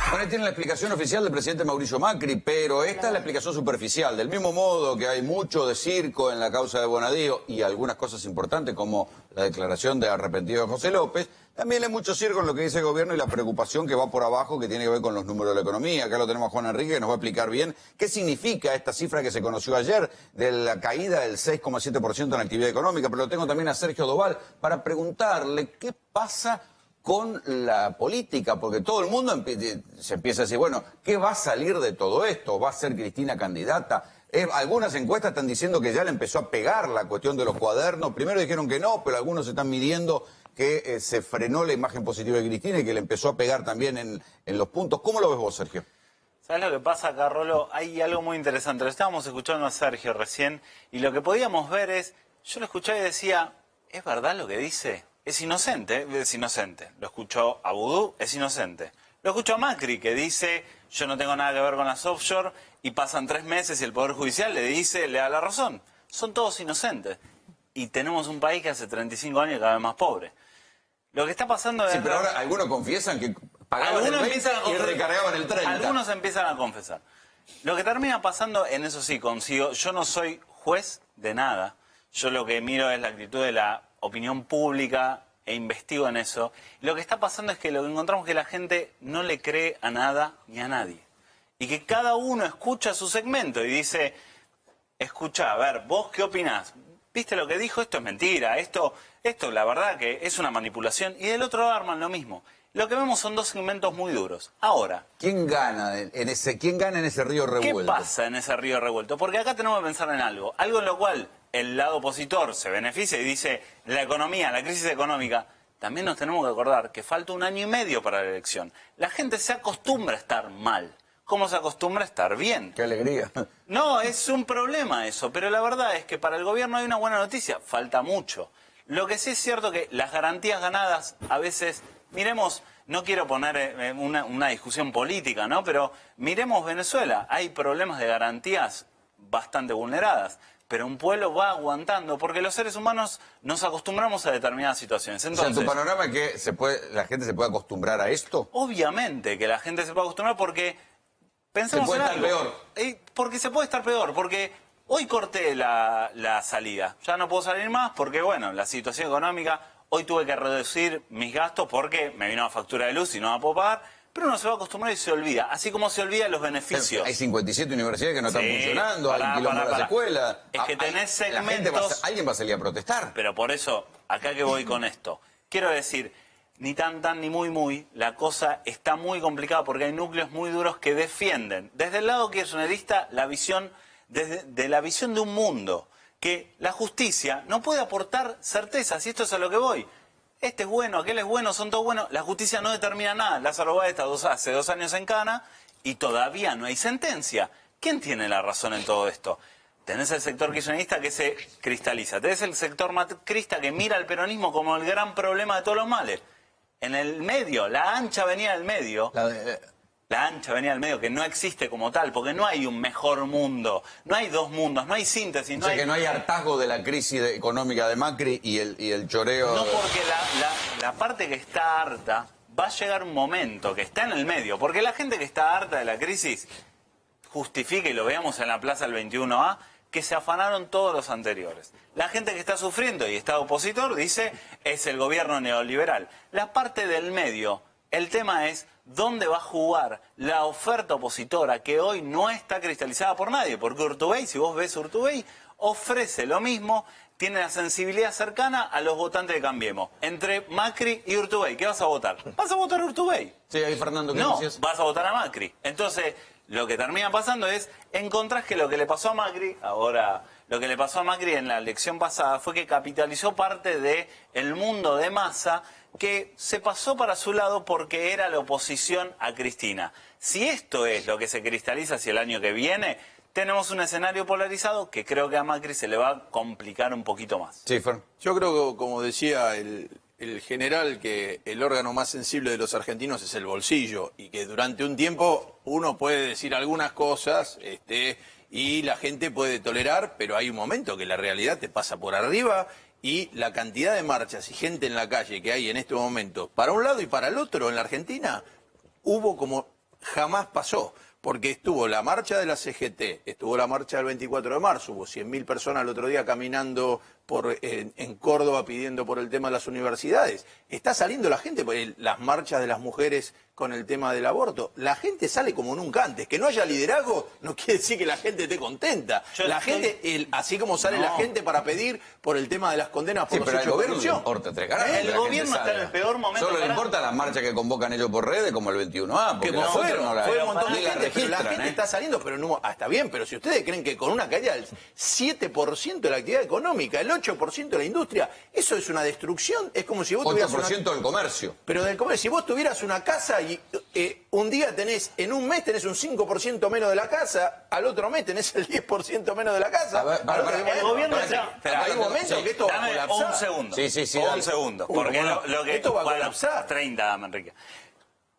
Bueno, ahí tiene la explicación oficial del presidente Mauricio Macri, pero esta es la explicación superficial. Del mismo modo que hay mucho de circo en la causa de Bonadío y algunas cosas importantes como la declaración de arrepentido de José López, también hay mucho circo en lo que dice el gobierno y la preocupación que va por abajo, que tiene que ver con los números de la economía. Acá lo tenemos a Juan Enrique, que nos va a explicar bien qué significa esta cifra que se conoció ayer de la caída del 6,7% en la actividad económica. Pero lo tengo también a Sergio Doval para preguntarle qué pasa con la política, porque todo el mundo se empieza a decir, bueno, ¿qué va a salir de todo esto? ¿Va a ser Cristina candidata? Algunas encuestas están diciendo que ya le empezó a pegar la cuestión de los cuadernos. Primero dijeron que no, pero algunos están midiendo que se frenó la imagen positiva de Cristina y que le empezó a pegar también en los puntos. ¿Cómo lo ves vos, Sergio? ¿Sabes lo que pasa, Carolo? Hay algo muy interesante. Lo estábamos escuchando a Sergio recién y lo que podíamos ver es, yo lo escuchaba y decía, ¿es verdad lo que dice? Es inocente. Lo escuchó a Vudú, es inocente. Lo escuchó a Macri, que dice, yo no tengo nada que ver con las offshore, y pasan 3 meses y el Poder Judicial le da la razón. Son todos inocentes. Y tenemos un país que hace 35 años cada vez más pobre. Lo que está pasando es... Sí, pero ahora algunos confiesan que pagaban el 20 y recargaban el 30. Algunos empiezan a confesar. Lo que termina pasando, en eso sí consigo, yo no soy juez de nada. Yo lo que miro es la actitud de la opinión pública e investigo en eso. Lo que está pasando es que lo que encontramos es que la gente no le cree a nada ni a nadie. y que cada uno escucha su segmento y dice, escucha, a ver, ¿vos qué opinás? ¿Viste lo que dijo? Esto es mentira, esto la verdad que es una manipulación, y del otro lado arman lo mismo. Lo que vemos son dos segmentos muy duros. Ahora, ¿quién gana en ese río revuelto? ¿qué pasa en ese río revuelto? Porque acá tenemos que pensar en algo en lo cual el lado opositor se beneficia y dice, la economía, la crisis económica. También nos tenemos que acordar que falta 1 año y medio para la elección. La gente se acostumbra a estar mal. ¿Cómo se acostumbra a estar bien? ¡Qué alegría! No, es un problema eso, pero la verdad es que para el gobierno hay una buena noticia, falta mucho. Lo que sí es cierto que las garantías ganadas a veces, miremos, no quiero poner una discusión política, ¿no? Pero miremos Venezuela, hay problemas de garantías bastante vulneradas, pero un pueblo va aguantando porque los seres humanos nos acostumbramos a determinadas situaciones. Entonces, o sea, ¿tu panorama es que la gente se puede acostumbrar a esto? Obviamente que la gente se puede acostumbrar porque pensemos se puede en estar algo. peor. Porque se puede estar peor, porque hoy corté la salida. Ya no puedo salir más porque, bueno, la situación económica, hoy tuve que reducir mis gastos porque me vino una factura de luz y no la puedo pagar. Pero uno se va a acostumbrar y se olvida, así como se olvida los beneficios. Hay 57 universidades que no están funcionando, hay quilombo en las escuelas. Es que tenés segmentos... Alguien va a salir a protestar. Pero por eso, acá que voy con esto. Quiero decir, ni tan ni muy, la cosa está muy complicada porque hay núcleos muy duros que defienden, desde el lado kirchnerista, la visión, de la visión de un mundo, que la justicia no puede aportar certezas, y esto es a lo que voy. Este es bueno, aquel es bueno, son todos buenos. La justicia no determina nada. Lázaro Báez está hace 2 años en cana y todavía no hay sentencia. ¿Quién tiene la razón en todo esto? Tenés el sector kirchnerista que se cristaliza. Tenés el sector macrista que mira al peronismo como el gran problema de todos los males. En el medio, la ancha avenida del medio... La ancha avenida del medio que no existe como tal, porque no hay un mejor mundo, no hay dos mundos, no hay síntesis. O sea, que no hay hartazgo de la crisis económica de Macri y el choreo. No, porque la parte que está harta va a llegar un momento que está en el medio, porque la gente que está harta de la crisis justifica, y lo veamos en la plaza del 21A, que se afanaron todos los anteriores. La gente que está sufriendo y está opositor dice es el gobierno neoliberal. La parte del medio, el tema es dónde va a jugar la oferta opositora que hoy no está cristalizada por nadie, porque Urtubey, si vos ves Urtubey, ofrece lo mismo, tiene la sensibilidad cercana a los votantes de Cambiemos. Entre Macri y Urtubey, ¿qué vas a votar? ¿Vas a votar a Urtubey? Sí, ahí Fernando, ¿qué no, decías? vas a votar a Macri. Entonces, lo que termina pasando es, encontrás que lo que le pasó a Macri, lo que le pasó a Macri en la elección pasada fue que capitalizó parte del mundo de masa que se pasó para su lado porque era la oposición a Cristina. Si esto es lo que se cristaliza hacia el año que viene, tenemos un escenario polarizado que creo que a Macri se le va a complicar un poquito más. Sí, Fer. Yo creo que, como decía el general, que el órgano más sensible de los argentinos es el bolsillo y que durante un tiempo uno puede decir algunas cosas y la gente puede tolerar, pero hay un momento que la realidad te pasa por arriba. Y la cantidad de marchas y gente en la calle que hay en este momento, para un lado y para el otro, en la Argentina, hubo como jamás pasó. Porque estuvo la marcha de la CGT, estuvo la marcha del 24 de marzo, hubo 100.000 personas el otro día caminando en Córdoba pidiendo por el tema de las universidades. Está saliendo la gente, las marchas de las mujeres con el tema del aborto. La gente sale como nunca antes. Que no haya liderazgo no quiere decir que la gente esté contenta. Gente, así como sale la gente para pedir por el tema de las condenas por los hechos de corrupción. El gobierno está en el peor momento. Solo le importa las marchas que convocan ellos por redes, como el 21A. Que fue un montón de gente, pero la gente está saliendo, pero no, está bien, pero si ustedes creen que con una caída del 7% de la actividad económica, el 8% de la industria, eso es una destrucción, es como si vos tuvieras 8% del comercio. Pero del comercio, si vos tuvieras una casa y un día en un mes tenés un 5% menos de la casa, al otro mes tenés el 10% menos de la casa. El gobierno hay un momento que esto va a colapsar. Un segundo. Sí, un segundo. Porque lo que esto va a colapsar. 30, dame, Enrique.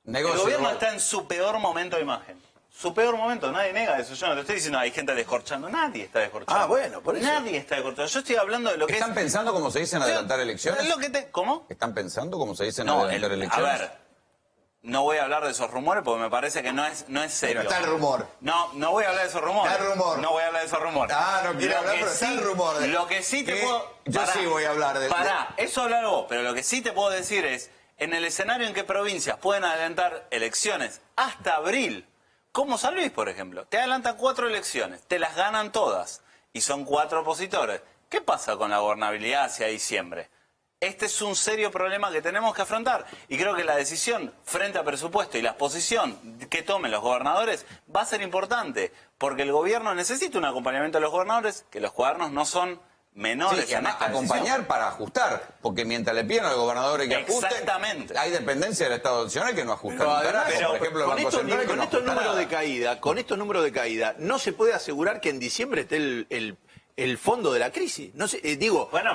El gobierno está en su peor momento de imagen. Su peor momento, nadie nega eso. Yo no te estoy diciendo hay gente descorchando. Nadie está descorchando. Ah, bueno, por eso. Nadie está descorchando. Yo estoy hablando de lo que ¿Están pensando como se dice en adelantar elecciones? ¿Cómo? ¿Están pensando como se dice en adelantar elecciones? A ver, no voy a hablar de esos rumores porque me parece que no es serio. Pero está el rumor. No voy a hablar de esos rumores. Está el rumor. No voy a hablar de esos rumores. No quiero hablar, pero está el rumor. Lo que sí te puedo... Yo sí voy a hablar de... Eso hablar vos, pero lo que sí te puedo decir es, en el escenario en que provincias pueden adelantar elecciones hasta abril, como San Luis, por ejemplo. Te adelantan 4 elecciones, te las ganan todas y son 4 opositores. ¿Qué pasa con la gobernabilidad hacia diciembre? Este es un serio problema que tenemos que afrontar y creo que la decisión frente a presupuesto y la posición que tomen los gobernadores va a ser importante porque el gobierno necesita un acompañamiento de los gobernadores, que los cuadernos no son menores. Sí, y además acompañar para ajustar, porque mientras le piden al gobernador que ajuste, hay dependencia del Estado Nacional que no ajusta. Pero además, por ejemplo, el Banco Central, que con no estos ajusta números nada. de caída, con estos números de caída, no se puede asegurar que en diciembre esté el fondo de la crisis. No sé,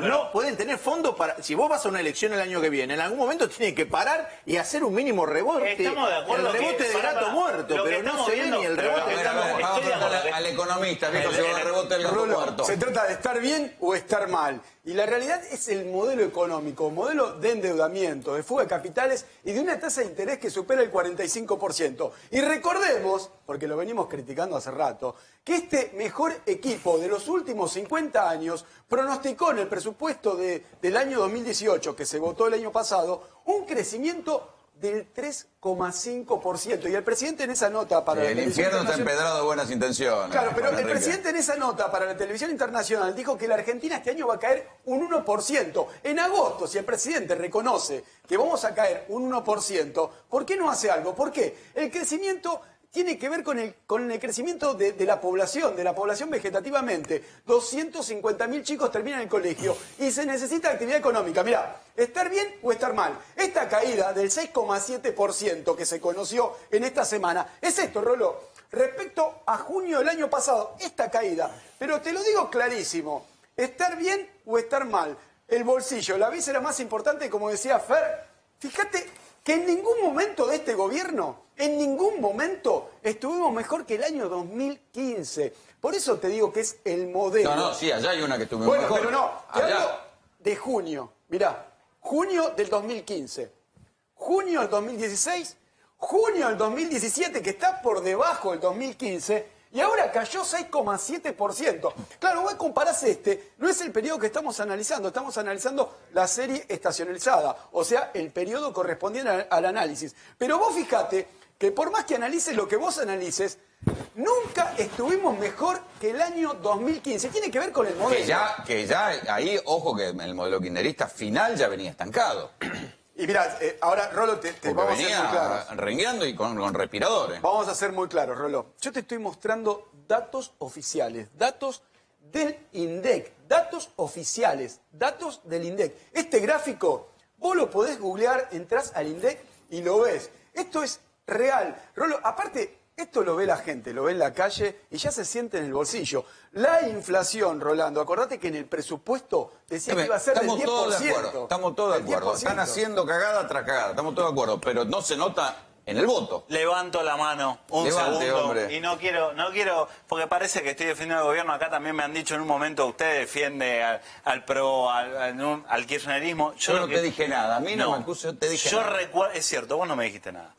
no pueden tener fondo para... Si vos vas a una elección el año que viene, en algún momento tienen que parar y hacer un mínimo rebote. Estamos de acuerdo el rebote de gato muerto, pero no se ve ni el rebote de gato muerto. Al economista, dijo, si va a rebote el gato muerto. Se trata de estar bien o estar mal. Y la realidad es el modelo económico, modelo de endeudamiento, de fuga de capitales y de una tasa de interés que supera el 45%. Y recordemos, porque lo venimos criticando hace rato, que este mejor equipo de los últimos 50 años pronosticó en el presupuesto del año 2018, que se votó el año pasado, un crecimiento del 3,5%. Y el presidente en esa nota para la El televisión infierno está internacional... empedrado de buenas intenciones. Claro, pero Juan el Enrique. presidente en esa nota para la televisión internacional dijo que la Argentina este año va a caer un 1%. En agosto, si el presidente reconoce que vamos a caer un 1%, ¿por qué no hace algo? ¿Por qué? El crecimiento tiene que ver con el crecimiento de la población vegetativamente. 250.000 chicos terminan el colegio y se necesita actividad económica. Mirá, estar bien o estar mal. Esta caída del 6,7% que se conoció en esta semana es esto, Rolo. Respecto a junio del año pasado, esta caída. Pero te lo digo clarísimo, estar bien o estar mal. El bolsillo, la víscera más importante, como decía Fer, fíjate que en ningún momento de este gobierno, en ningún momento estuvimos mejor que el año 2015. Por eso te digo que es el modelo. No, sí, allá hay una que estuvo bueno, mejor. pero no, te Allá. hablo de junio. Mirá, junio del 2015, junio del 2016, junio del 2017, que está por debajo del 2015, y ahora cayó 6,7%. Claro, vos comparás no es el periodo que estamos analizando la serie estacionalizada, o sea, el periodo correspondiente al análisis. Pero vos fijate que por más que analices lo que vos analices, nunca estuvimos mejor que el año 2015. Tiene que ver con el modelo. Que ya ahí, ojo que el modelo kirchnerista final ya venía estancado. Y mirá, ahora, Rolo, te vamos a ser muy claros. Venía rengueando y con respiradores. Vamos a ser muy claros, Rolo. Yo te estoy mostrando datos oficiales, datos del INDEC, datos oficiales, datos del INDEC. Este gráfico, vos lo podés googlear, entrás al INDEC y lo ves. Esto es real. Rolo, aparte, esto lo ve la gente, lo ve en la calle y ya se siente en el bolsillo. La inflación, Rolando, acordate que en el presupuesto decía que iba a ser del 10%. Estamos todos de acuerdo, estamos todos de acuerdo. 10%. Están haciendo cagada tras cagada, estamos todos de acuerdo, pero no se nota en el voto. Levanto la mano un Levante, segundo hombre. y no quiero, porque parece que estoy defendiendo al gobierno. Acá también me han dicho en un momento, usted defiende al PRO, al kirchnerismo. Yo no te dije nada, a mí no me acuso, te dije yo nada. recuerdo, es cierto, vos no me dijiste nada.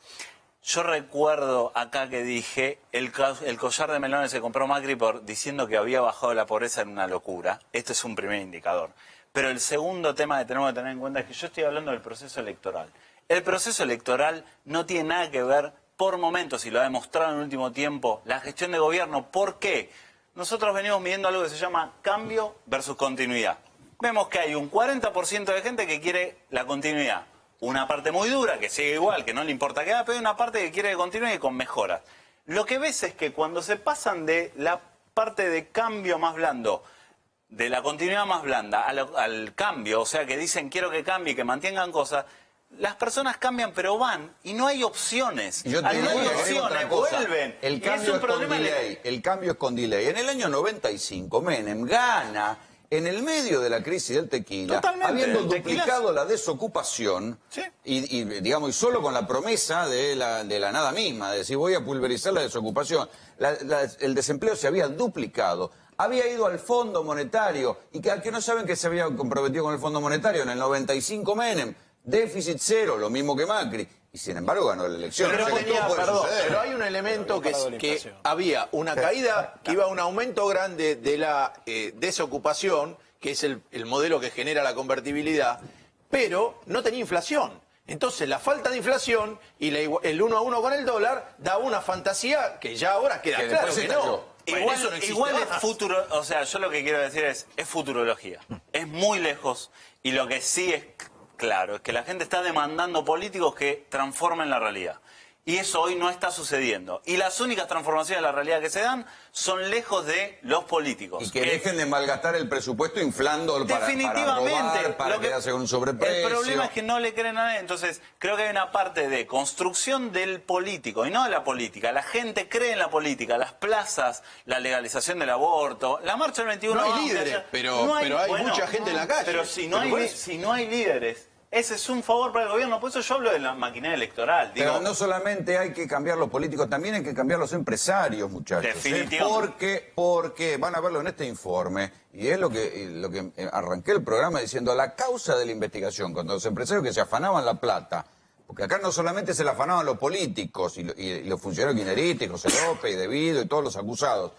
Yo recuerdo acá que dije, el collar de melones se compró Macri diciendo que había bajado la pobreza en una locura. Este es un primer indicador. Pero el segundo tema que tenemos que tener en cuenta es que yo estoy hablando del proceso electoral. El proceso electoral no tiene nada que ver, por momentos, y lo ha demostrado en el último tiempo, la gestión de gobierno. ¿Por qué? Nosotros venimos midiendo algo que se llama cambio versus continuidad. Vemos que hay un 40% de gente que quiere la continuidad. Una parte muy dura, que sigue igual, que no le importa qué haga, pero hay una parte que quiere que continúe y con mejoras. Lo que ves es que cuando se pasan de la parte de cambio más blando, de la continuidad más blanda, al cambio, o sea, que dicen quiero que cambie y que mantengan cosas, las personas cambian pero van y no hay opciones. Yo te Al no hay digo opciones, otra cosa. vuelven. El Y cambio es un es con problema delay. El cambio es con delay. En el año 95, Menem gana en el medio de la crisis del tequila, Totalmente, habiendo el tequila duplicado la desocupación, y digamos, y solo con la promesa de la nada misma, de decir voy a pulverizar la desocupación. El desempleo se había duplicado. Había ido al Fondo Monetario, y que no saben que se había comprometido con el Fondo Monetario en el 95 Menem, déficit cero, lo mismo que Macri, y sin embargo ganó la elección. Pero hay un elemento que había una caída que iba a un aumento grande de la desocupación, que es el modelo que genera la convertibilidad, pero no tenía inflación. Entonces la falta de inflación y el 1 a 1 con el dólar da una fantasía que ya ahora queda claro que no. Igual, Eso no existe igual es más. futuro, o sea, yo lo que quiero decir es futurología. Es muy lejos y lo que sí es claro es que la gente está demandando políticos que transformen la realidad. Y eso hoy no está sucediendo. Y las únicas transformaciones de la realidad que se dan son lejos de los políticos. Y que dejen de malgastar el presupuesto inflando para robar, para quedarse con un sobreprecio. El problema es que no le creen a nadie. Entonces, creo que hay una parte de construcción del político y no de la política. La gente cree en la política, las plazas, la legalización del aborto, la marcha del 21. No hay líderes, pero hay mucha gente en la calle. Pero si no hay líderes, ese es un favor para el gobierno. Por eso yo hablo de la maquinaria electoral. Pero no solamente hay que cambiar los políticos, también hay que cambiar los empresarios, muchachos. Definitivamente. Porque van a verlo en este informe, y es lo que arranqué el programa diciendo, la causa de la investigación contra los empresarios que se afanaban la plata, porque acá no solamente se la afanaban los políticos y los funcionarios guinerísticos, José López y Devido y todos los acusados,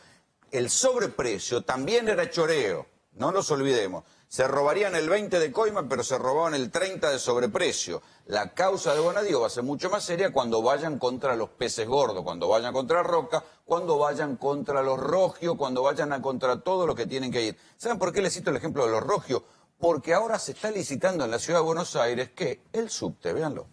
el sobreprecio también era choreo, no nos olvidemos. Se robarían el 20 de coima, pero se robaban el 30 de sobreprecio. La causa de Bonadío va a ser mucho más seria cuando vayan contra los peces gordos, cuando vayan contra Roca, cuando vayan contra los Rogios, cuando vayan contra todo lo que tienen que ir. ¿Saben por qué les cito el ejemplo de los Rogios? Porque ahora se está licitando en la ciudad de Buenos Aires que el subte, véanlo.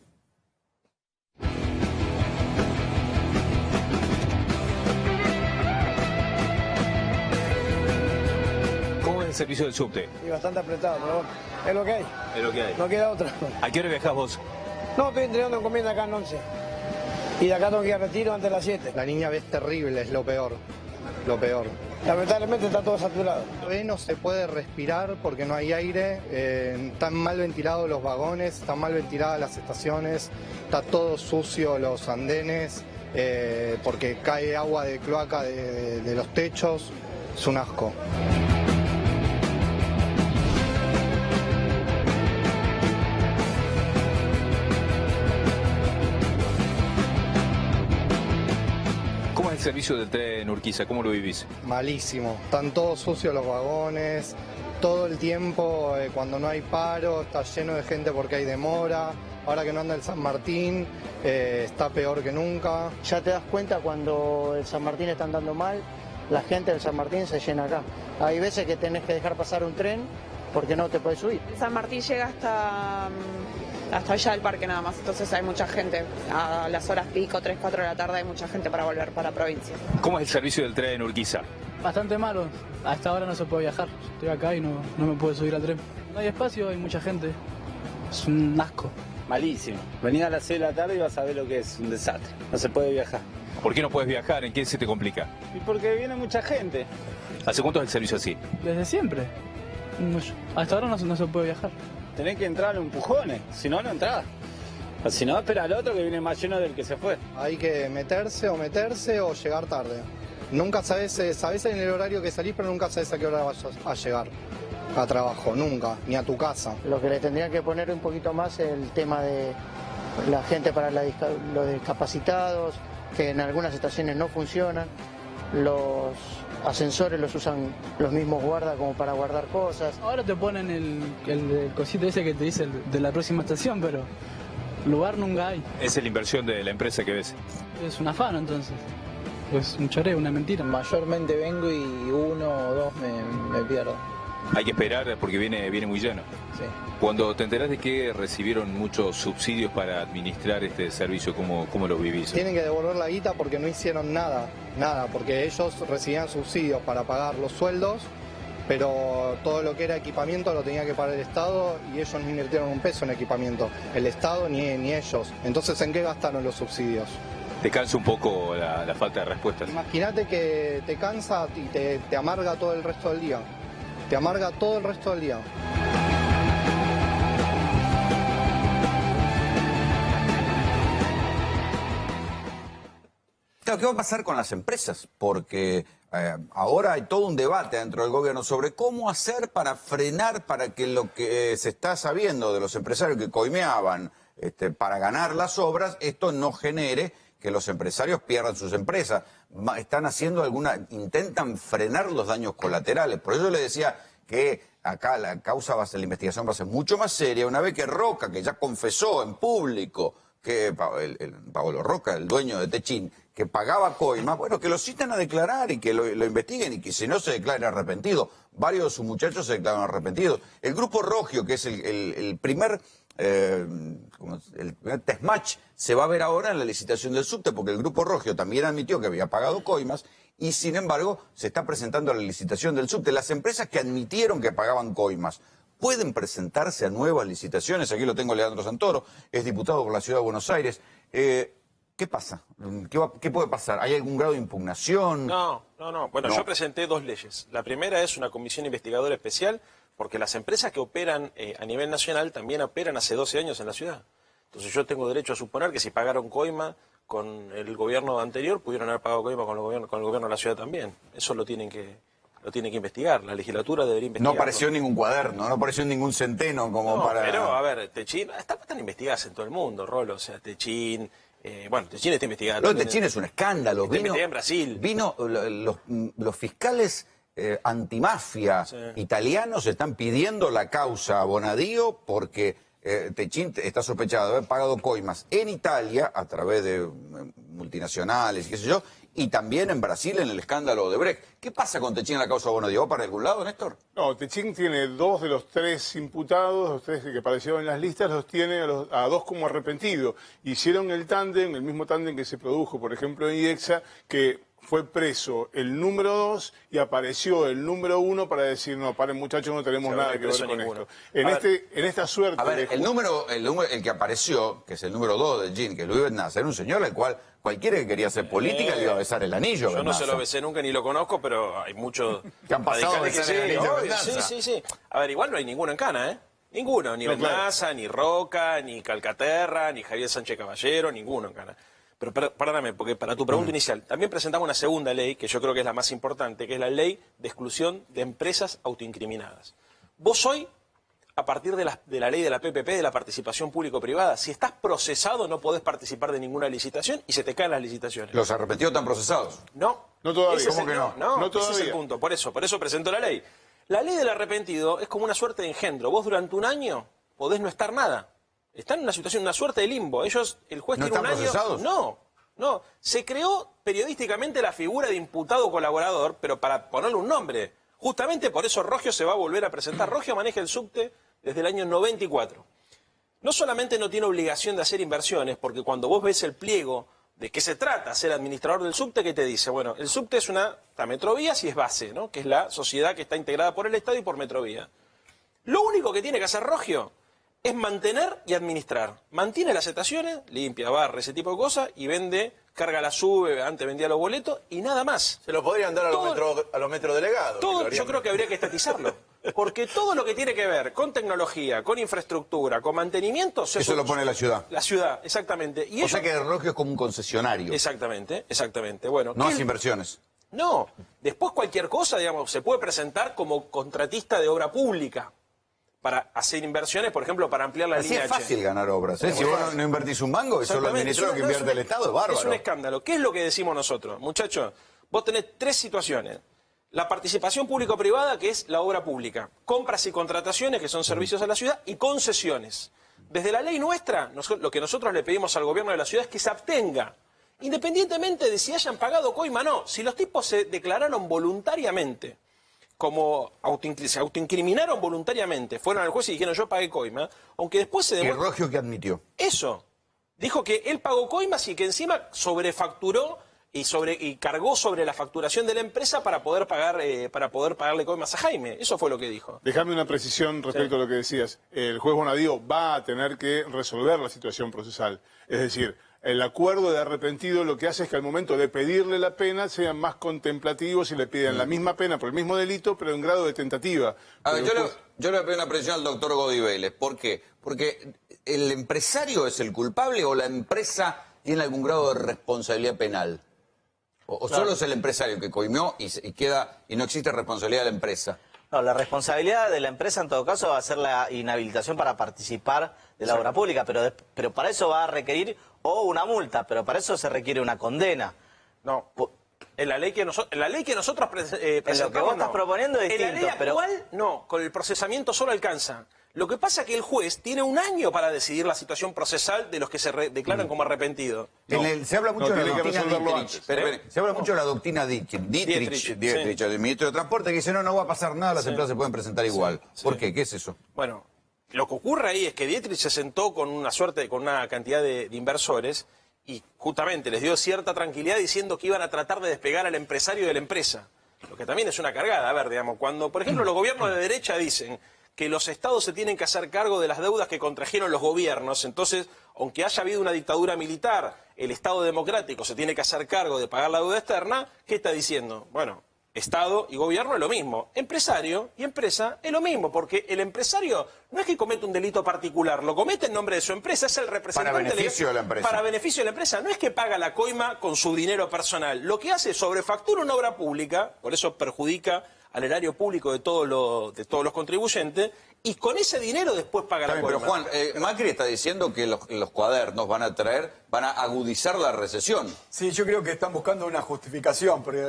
El servicio del subte. Y bastante apretado, pero bueno, es lo que hay. Es lo que hay. No queda otra. ¿A qué hora viajás vos? No, estoy entregando encomienda acá en 11. Y de acá tengo que ir a retiro antes de las 7. La niña es terrible, es lo peor. Lo peor. Lamentablemente está todo saturado. Hoy no se puede respirar porque no hay aire, están mal ventilados los vagones, están mal ventiladas las estaciones, está todo sucio los andenes, porque cae agua de cloaca de los techos, es un asco. ¿Cómo es el servicio del tren Urquiza? ¿Cómo lo vivís? Malísimo, están todos sucios los vagones, todo el tiempo cuando no hay paro está lleno de gente porque hay demora, ahora que no anda el San Martín está peor que nunca. Ya te das cuenta cuando el San Martín está andando mal, la gente del San Martín se llena acá. Hay veces que tenés que dejar pasar un tren porque no te puedes subir. San Martín llega hasta allá del parque nada más, entonces hay mucha gente. A las horas pico, 3, 4 de la tarde hay mucha gente para volver para la provincia. ¿Cómo es el servicio del tren Urquiza? Bastante malo, a esta hora no se puede viajar. Estoy acá y no me puedo subir al tren. No hay espacio, hay mucha gente. Es un asco. Malísimo. Venía a las 6 de la tarde y vas a ver lo que es un desastre. No se puede viajar. ¿Por qué no puedes viajar? ¿En qué se te complica? Y porque viene mucha gente. ¿Hace cuánto es el servicio así? Desde siempre. Hasta ahora no se puede viajar. Tenés que entrar a empujones, si no, no entrás. O si no, espera al otro que viene más lleno del que se fue. Hay que meterse o llegar tarde. Nunca sabes en el horario que salís, pero nunca sabes a qué hora vas a llegar a trabajo, nunca, ni a tu casa. Lo que le tendría que poner un poquito más es el tema de la gente para los discapacitados, que en algunas estaciones no funcionan. Los ascensores los usan los mismos guardas como para guardar cosas. Ahora te ponen el cosito ese que te dice de la próxima estación, pero lugar nunca hay. Esa es la inversión de la empresa que ves. Es un afano entonces. Es un choreo, una mentira. Mayormente vengo y 1 o 2 me pierdo. Hay que esperar porque viene muy lleno. Sí. Cuando te enterás de que recibieron muchos subsidios para administrar este servicio, ¿cómo lo vivís? Tienen que devolver la guita porque no hicieron nada, porque ellos recibían subsidios para pagar los sueldos, pero todo lo que era equipamiento lo tenía que pagar el Estado y ellos no invirtieron un peso en equipamiento, el Estado ni ellos. Entonces, ¿en qué gastaron los subsidios? Te cansa un poco la falta de respuestas. Imagínate que te cansa y te amarga todo el resto del día. Te amarga todo el resto del día. Claro, ¿qué va a pasar con las empresas? Porque ahora hay todo un debate dentro del gobierno sobre cómo hacer para frenar, para que lo que se está sabiendo de los empresarios que coimeaban para ganar las obras, esto no genere que los empresarios pierdan sus empresas. Están haciendo intentan frenar los daños colaterales. Por eso le decía que acá la causa va a ser, la investigación va a ser mucho más seria, una vez que Roca, que ya confesó en público, que Paolo Roca, el dueño de Techín, que pagaba coimas, bueno, que lo citan a declarar y que lo investiguen y que si no se declare arrepentido. Varios de sus muchachos se declaran arrepentidos. El Grupo Rogio, que es el primer test match, se va a ver ahora en la licitación del subte, porque el Grupo Rogio también admitió que había pagado coimas y sin embargo se está presentando a la licitación del subte. Las empresas que admitieron que pagaban coimas pueden presentarse a nuevas licitaciones. Aquí lo tengo Leandro Santoro, es diputado por la Ciudad de Buenos Aires. ¿Qué pasa? ¿Qué puede pasar? ¿Hay algún grado de impugnación? No. Bueno, yo presenté 2 leyes. La primera es una comisión investigadora especial, porque las empresas que operan a nivel nacional también operan hace 12 años en la ciudad. Entonces yo tengo derecho a suponer que si pagaron coima con el gobierno anterior, pudieron haber pagado coima con el gobierno de la ciudad también. Eso lo tienen que investigar. La legislatura debería investigar. No apareció en ningún cuaderno, no apareció en ningún centeno como para... Pero, a ver, Techín, están investigadas en todo el mundo, Rolo. O sea, Techín... Techín está investigado. No, Techín es un escándalo. Vino en Brasil. Vino los fiscales antimafia italianos están pidiendo la causa a Bonadío porque Techín está sospechado de haber pagado coimas en Italia a través de multinacionales y qué sé yo, y también en Brasil en el escándalo de Brecht. ¿Qué pasa con Techín en la causa Bonadío? ¿Va para algún lado, Néstor? No, Techín tiene 2 de los 3 imputados, los 3 que aparecieron en las listas, los tiene a 2 como arrepentidos. Hicieron el mismo tándem que se produjo, por ejemplo, en IEXA, que fue preso el número 2 y apareció el número 1 para decir, no, paren muchachos, no tenemos nada que ver con esto. En esta suerte... A ver, el que apareció, que es el número 2 de Gin, que es Luis Bennaza, era un señor al cual cualquiera que quería hacer política le iba a besar el anillo. Yo no se lo besé nunca ni lo conozco, pero hay muchos... que han pasado a besar el anillo de Bennaza. Sí. A ver, igual no hay ninguno en Cana, ¿eh? Ninguno, ni Bennaza, ni Roca, ni Calcaterra, ni Javier Sánchez Caballero, ninguno en Cana. Pero perdóname, porque para tu pregunta inicial, también presentamos una segunda ley, que yo creo que es la más importante, que es la ley de exclusión de empresas autoincriminadas. Vos hoy, a partir de la ley de la PPP, de la participación público-privada, si estás procesado no podés participar de ninguna licitación y se te caen las licitaciones. ¿Los arrepentidos están procesados? No. No todavía. ¿Cómo que no? No ese es el punto. Por eso presento la ley. La ley del arrepentido es como una suerte de engendro. Vos durante un año podés no estar nada. Están en una situación, una suerte de limbo. El juez tiene un año... ¿No están procesados? No. Se creó periodísticamente la figura de imputado colaborador, pero para ponerle un nombre. Justamente por eso Rogio se va a volver a presentar. Rogio maneja el subte desde el año 94. No solamente no tiene obligación de hacer inversiones, porque cuando vos ves el pliego de qué se trata ser administrador del subte, ¿qué te dice? Bueno, el subte es está Metrovías y es Base, ¿no? Que es la sociedad que está integrada por el Estado y por Metrovía. Lo único que tiene que hacer Rogio es mantener y administrar. Mantiene las estaciones, limpia, barre, ese tipo de cosas, y vende, carga la sube, antes vendía los boletos, y nada más. Se lo podrían dar a los metrodelegados. Yo creo que habría que estatizarlo. Porque todo lo que tiene que ver con tecnología, con infraestructura, con mantenimiento... Eso lo pone la ciudad. La ciudad, exactamente. O sea que el Rogio es como un concesionario. Exactamente. Bueno, no hace inversiones. No. Después cualquier cosa, digamos, se puede presentar como contratista de obra pública para hacer inversiones, por ejemplo, para ampliar la línea H. Es fácil ganar obras, ¿eh? Si vos no invertís un mango, eso lo administra que invierte el Estado, es bárbaro. Es un escándalo. ¿Qué es lo que decimos nosotros? Muchachos, vos tenés 3 situaciones. La participación público-privada, que es la obra pública. Compras y contrataciones, que son servicios a la ciudad, y concesiones. Desde la ley nuestra, lo que nosotros le pedimos al gobierno de la ciudad es que se abstenga. Independientemente de si hayan pagado coima o no. Si los tipos se declararon voluntariamente, como se autoincriminaron voluntariamente, fueron al juez y dijeron yo pagué coima, aunque después se demuestra... ¿Y Rogio qué admitió? Eso. Dijo que él pagó coimas y que encima sobrefacturó y cargó sobre la facturación de la empresa para poder pagarle coimas a Jaime. Eso fue lo que dijo. Déjame una precisión respecto a lo que decías. El juez Bonadío va a tener que resolver la situación procesal. Es decir, el acuerdo de arrepentido lo que hace es que al momento de pedirle la pena sean más contemplativos y le piden la misma pena por el mismo delito, pero en grado de tentativa. A ver, yo le pido una precisión al doctor Godi Vélez. ¿Por qué? Porque el empresario es el culpable o la empresa tiene algún grado de responsabilidad penal. ¿O solo es el empresario que coimió y no existe responsabilidad de la empresa? No, la responsabilidad de la empresa en todo caso va a ser la inhabilitación para participar de la obra pública, pero para eso va a requerir una multa, pero para eso se requiere una condena. No. En la ley que, nosotros presentamos, lo que vos estás proponiendo es distinto. En la ley actual, no, con el procesamiento solo alcanza. Lo que pasa es que el juez tiene un año para decidir la situación procesal de los que se declaran como arrepentidos. Se habla mucho de la doctrina Dietrich. Se habla mucho de la doctrina Dietrich, del ministro de Transporte, que dice, no va a pasar nada, las empresas se pueden presentar igual. ¿Por qué? ¿Qué es eso? Bueno, lo que ocurre ahí es que Dietrich se sentó con una cantidad de inversores y justamente les dio cierta tranquilidad diciendo que iban a tratar de despegar al empresario de la empresa. Lo que también es una cargada. A ver, digamos, cuando, por ejemplo, los gobiernos de derecha dicen que los estados se tienen que hacer cargo de las deudas que contrajeron los gobiernos, entonces, aunque haya habido una dictadura militar, el Estado democrático se tiene que hacer cargo de pagar la deuda externa, ¿qué está diciendo? Bueno, Estado y gobierno es lo mismo, empresario y empresa es lo mismo, porque el empresario no es que comete un delito particular, lo comete en nombre de su empresa, es el representante para beneficio de la empresa. Para beneficio de la empresa, no es que paga la coima con su dinero personal, lo que hace es sobrefactura una obra pública, por eso perjudica al erario público de todos los contribuyentes, y con ese dinero después paga la coima. Pero Juan, Macri está diciendo que los cuadernos van a agudizar la recesión. Sí, yo creo que están buscando una justificación, porque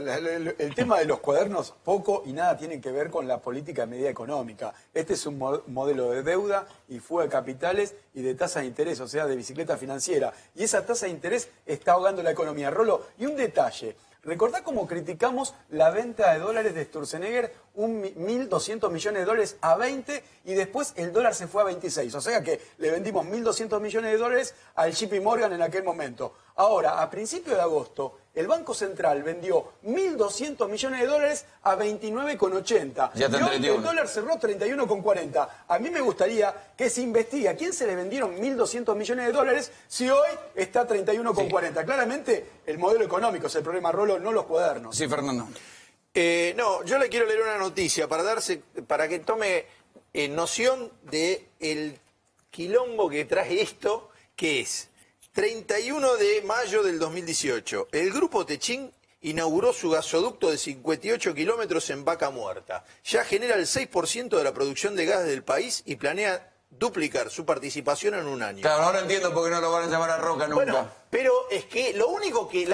el tema de los cuadernos poco y nada tiene que ver con la política de medida económica. Este es un modelo de deuda y fuga de capitales y de tasa de interés, o sea, de bicicleta financiera. Y esa tasa de interés está ahogando la economía. Rolo, y un detalle. ¿Recordá cómo criticamos la venta de dólares de Sturzenegger? 1.200 millones de dólares a 20 y después el dólar se fue a 26. O sea que le vendimos 1.200 millones de dólares al JP Morgan en aquel momento. Ahora, a principios de agosto, el Banco Central vendió 1.200 millones de dólares a 29,80. Y hoy el dólar cerró 31,40. A mí me gustaría que se investigue a quién se le vendieron 1.200 millones de dólares si hoy está 31,40. Sí. Claramente el modelo económico es el problema, Rolo, no los cuadernos. Sí, Fernando. No, yo le quiero leer una noticia para que tome noción de el quilombo que trae esto, que es 31 de mayo del 2018. El grupo Techín inauguró su gasoducto de 58 kilómetros en Vaca Muerta. Ya genera el 6% de la producción de gas del país y planea duplicar su participación en un año. Claro, ahora entiendo por qué no lo van a llamar a Roca nunca. Bueno, pero es que la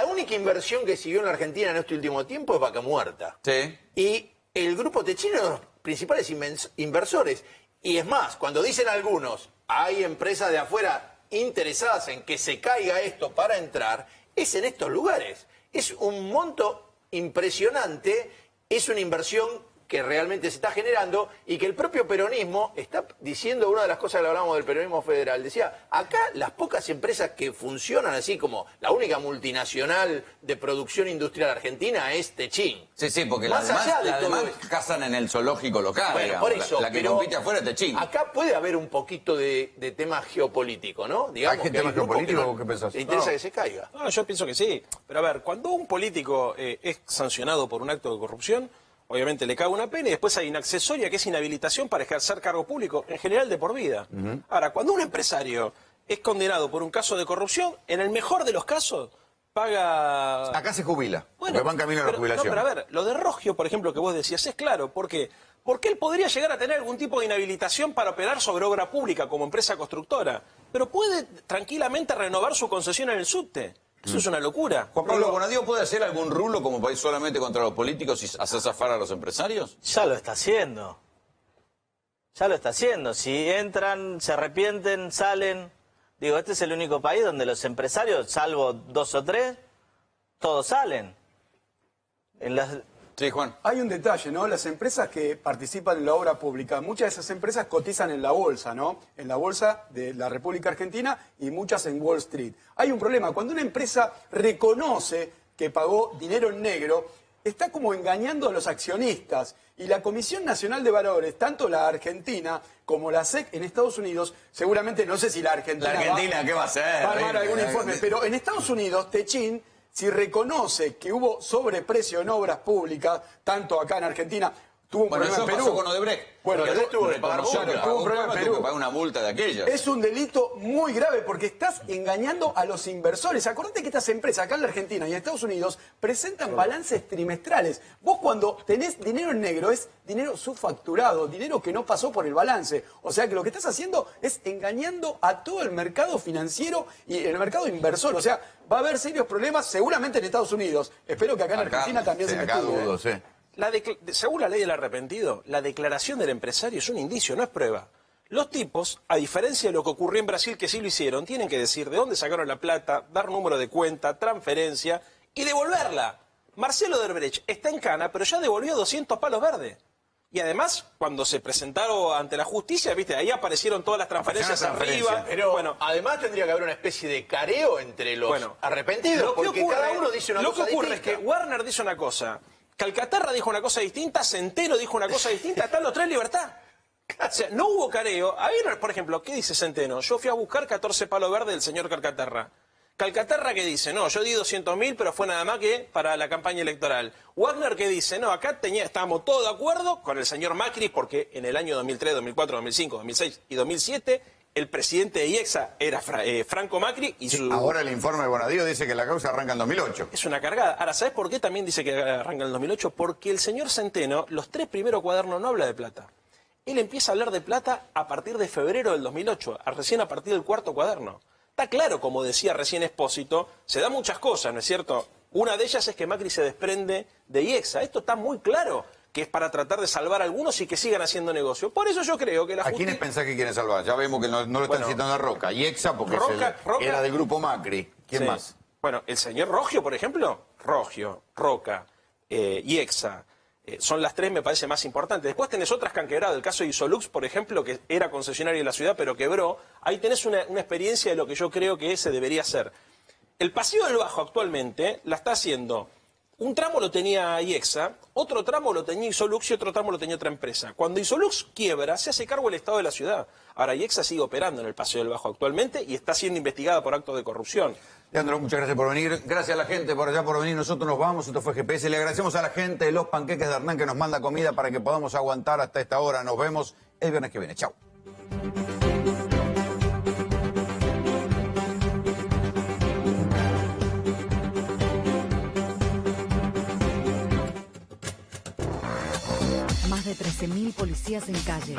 única inversión que siguió en la Argentina en este último tiempo es Vaca Muerta. Sí. Y el grupo Techín es uno de los principales inversores. Y es más, cuando dicen algunos, hay empresas de afuera interesadas en que se caiga esto para entrar, es en estos lugares. Es un monto impresionante, es una inversión que realmente se está generando y que el propio peronismo está diciendo, una de las cosas que hablamos del peronismo federal, decía, acá las pocas empresas que funcionan así como la única multinacional de producción industrial argentina es Techín. Sí, porque más las allá demás de todo cazan en el zoológico local, bueno, digamos. por eso, la que compite afuera es Techín. Acá puede haber un poquito de tema geopolítico, ¿no? Digamos, ¿hay tema geopolítico? ¿Qué pensás? ¿Te interesa que se caiga? No, yo pienso que sí. Pero a ver, cuando un político es sancionado por un acto de corrupción, obviamente le cae una pena y después hay una accesoria que es inhabilitación para ejercer cargo público, en general de por vida. Ahora, cuando un empresario es condenado por un caso de corrupción, en el mejor de los casos, paga... Acá se jubila, bueno, porque van camino a la jubilación. No, pero a ver, lo de Rogio, por ejemplo, que vos decías, es claro. ¿Por qué? Porque él podría llegar a tener algún tipo de inhabilitación para operar sobre obra pública como empresa constructora, pero puede tranquilamente renovar su concesión en el subte. Eso es una locura. Juan Pablo Bonadío, ¿puede hacer algún rulo como país solamente contra los políticos y hacer zafar a los empresarios? Ya lo está haciendo. Ya lo está haciendo. Si entran, se arrepienten, salen. Digo, este es el único país donde los empresarios, salvo 2 o 3, todos salen. Sí, Juan. Hay un detalle, ¿no? Las empresas que participan en la obra pública, muchas de esas empresas cotizan en la bolsa, ¿no? En la bolsa de la República Argentina y muchas en Wall Street. Hay un problema. Cuando una empresa reconoce que pagó dinero en negro, está como engañando a los accionistas. Y la Comisión Nacional de Valores, tanto la Argentina como la SEC en Estados Unidos, seguramente, no sé si la Argentina... ¿La Argentina qué va a hacer? Va a armar algún informe, pero en Estados Unidos, Techín, si reconoce que hubo sobreprecio en obras públicas, tanto acá en Argentina, Tuvo un Bueno, problema eso en pasó Perú. con Odebrecht. Bueno, Odebrecht tuvo que pagar reconocer, multa, tuvo un problema en tuvo Perú. que pagar una multa de aquellas. Es un delito muy grave porque estás engañando a los inversores. Acordate que estas empresas acá en la Argentina y en Estados Unidos presentan balances trimestrales. Vos cuando tenés dinero en negro es dinero subfacturado, dinero que no pasó por el balance. O sea que lo que estás haciendo es engañando a todo el mercado financiero y el mercado inversor. O sea, va a haber serios problemas seguramente en Estados Unidos. Espero que acá en Argentina también se investigue. Según la ley del arrepentido, la declaración del empresario es un indicio, no es prueba. Los tipos, a diferencia de lo que ocurrió en Brasil, que sí lo hicieron, tienen que decir de dónde sacaron la plata, dar número de cuenta, transferencia y devolverla. Marcelo Odebrecht está en cana, pero ya devolvió 200 palos verdes. Y además, cuando se presentaron ante la justicia, viste, ahí aparecieron todas las transferencias arriba. Pero bueno, además tendría que haber una especie de careo entre los arrepentidos, porque cada uno dice una cosa distinta. Lo que ocurre es que Warner dice una cosa, Calcaterra dijo una cosa distinta, Centeno dijo una cosa distinta, están los tres en libertad. O sea, no hubo careo. A ver, por ejemplo, ¿qué dice Centeno? Yo fui a buscar 14 palos verdes del señor Calcaterra. Calcaterra que dice, no, yo di 200.000, pero fue nada más que para la campaña electoral. Wagner que dice, no, acá estábamos todos de acuerdo con el señor Macri, porque en el año 2003, 2004, 2005, 2006 y 2007, el presidente de IEXA era Franco Macri y su... Ahora el informe de Bonadío dice que la causa arranca en 2008. Es una cargada. Ahora, ¿sabes por qué también dice que arranca en el 2008? Porque el señor Centeno, los 3 primeros cuadernos no habla de plata. Él empieza a hablar de plata a partir de febrero del 2008, recién a partir del 4º cuaderno. Está claro, como decía recién Espósito, se dan muchas cosas, ¿no es cierto? Una de ellas es que Macri se desprende de IEXA. Esto está muy claro, que es para tratar de salvar a algunos y que sigan haciendo negocio. Por eso yo creo que la ¿A quiénes pensás que quieren salvar? Ya vemos que no lo están citando a Roca. IEXA porque era del grupo Macri. ¿Quién más? Bueno, el señor Rogio, por ejemplo. Rogio, Roca, IEXA. Son las 3, me parece, más importantes. Después tenés otras que han quebrado. El caso de Isolux, por ejemplo, que era concesionario de la ciudad, pero quebró. Ahí tenés una experiencia de lo que yo creo que se debería hacer. El Paseo del Bajo actualmente la está haciendo. Un tramo lo tenía IEXA, otro tramo lo tenía Isolux y otro tramo lo tenía otra empresa. Cuando Isolux quiebra, se hace cargo el Estado de la ciudad. Ahora, IEXA sigue operando en el Paseo del Bajo actualmente y está siendo investigada por actos de corrupción. Leandro, muchas gracias por venir. Gracias a la gente por allá por venir. Nosotros nos vamos. Esto fue GPS. Le agradecemos a la gente de Los Panqueques de Hernán que nos manda comida para que podamos aguantar hasta esta hora. Nos vemos el viernes que viene. Chau. Más de 13.000 policías en calle.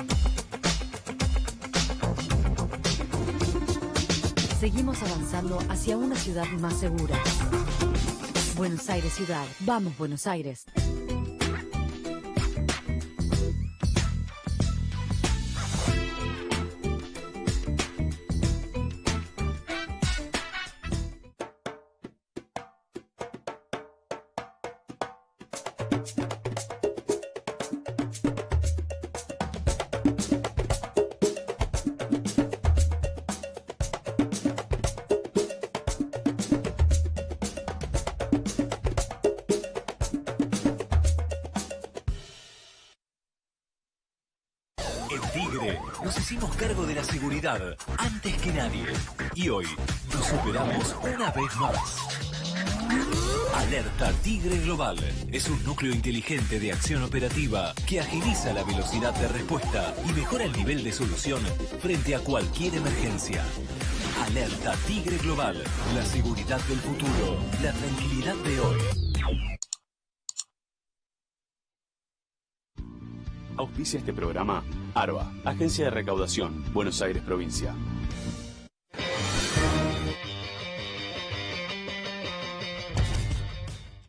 Seguimos avanzando hacia una ciudad más segura. Buenos Aires Ciudad. Vamos, Buenos Aires. Nos hicimos cargo de la seguridad antes que nadie. Y hoy nos superamos una vez más. Alerta Tigre Global es un núcleo inteligente de acción operativa que agiliza la velocidad de respuesta y mejora el nivel de solución frente a cualquier emergencia. Alerta Tigre Global, la seguridad del futuro, la tranquilidad de hoy. Auspicia este programa ARBA, Agencia de Recaudación, Buenos Aires Provincia.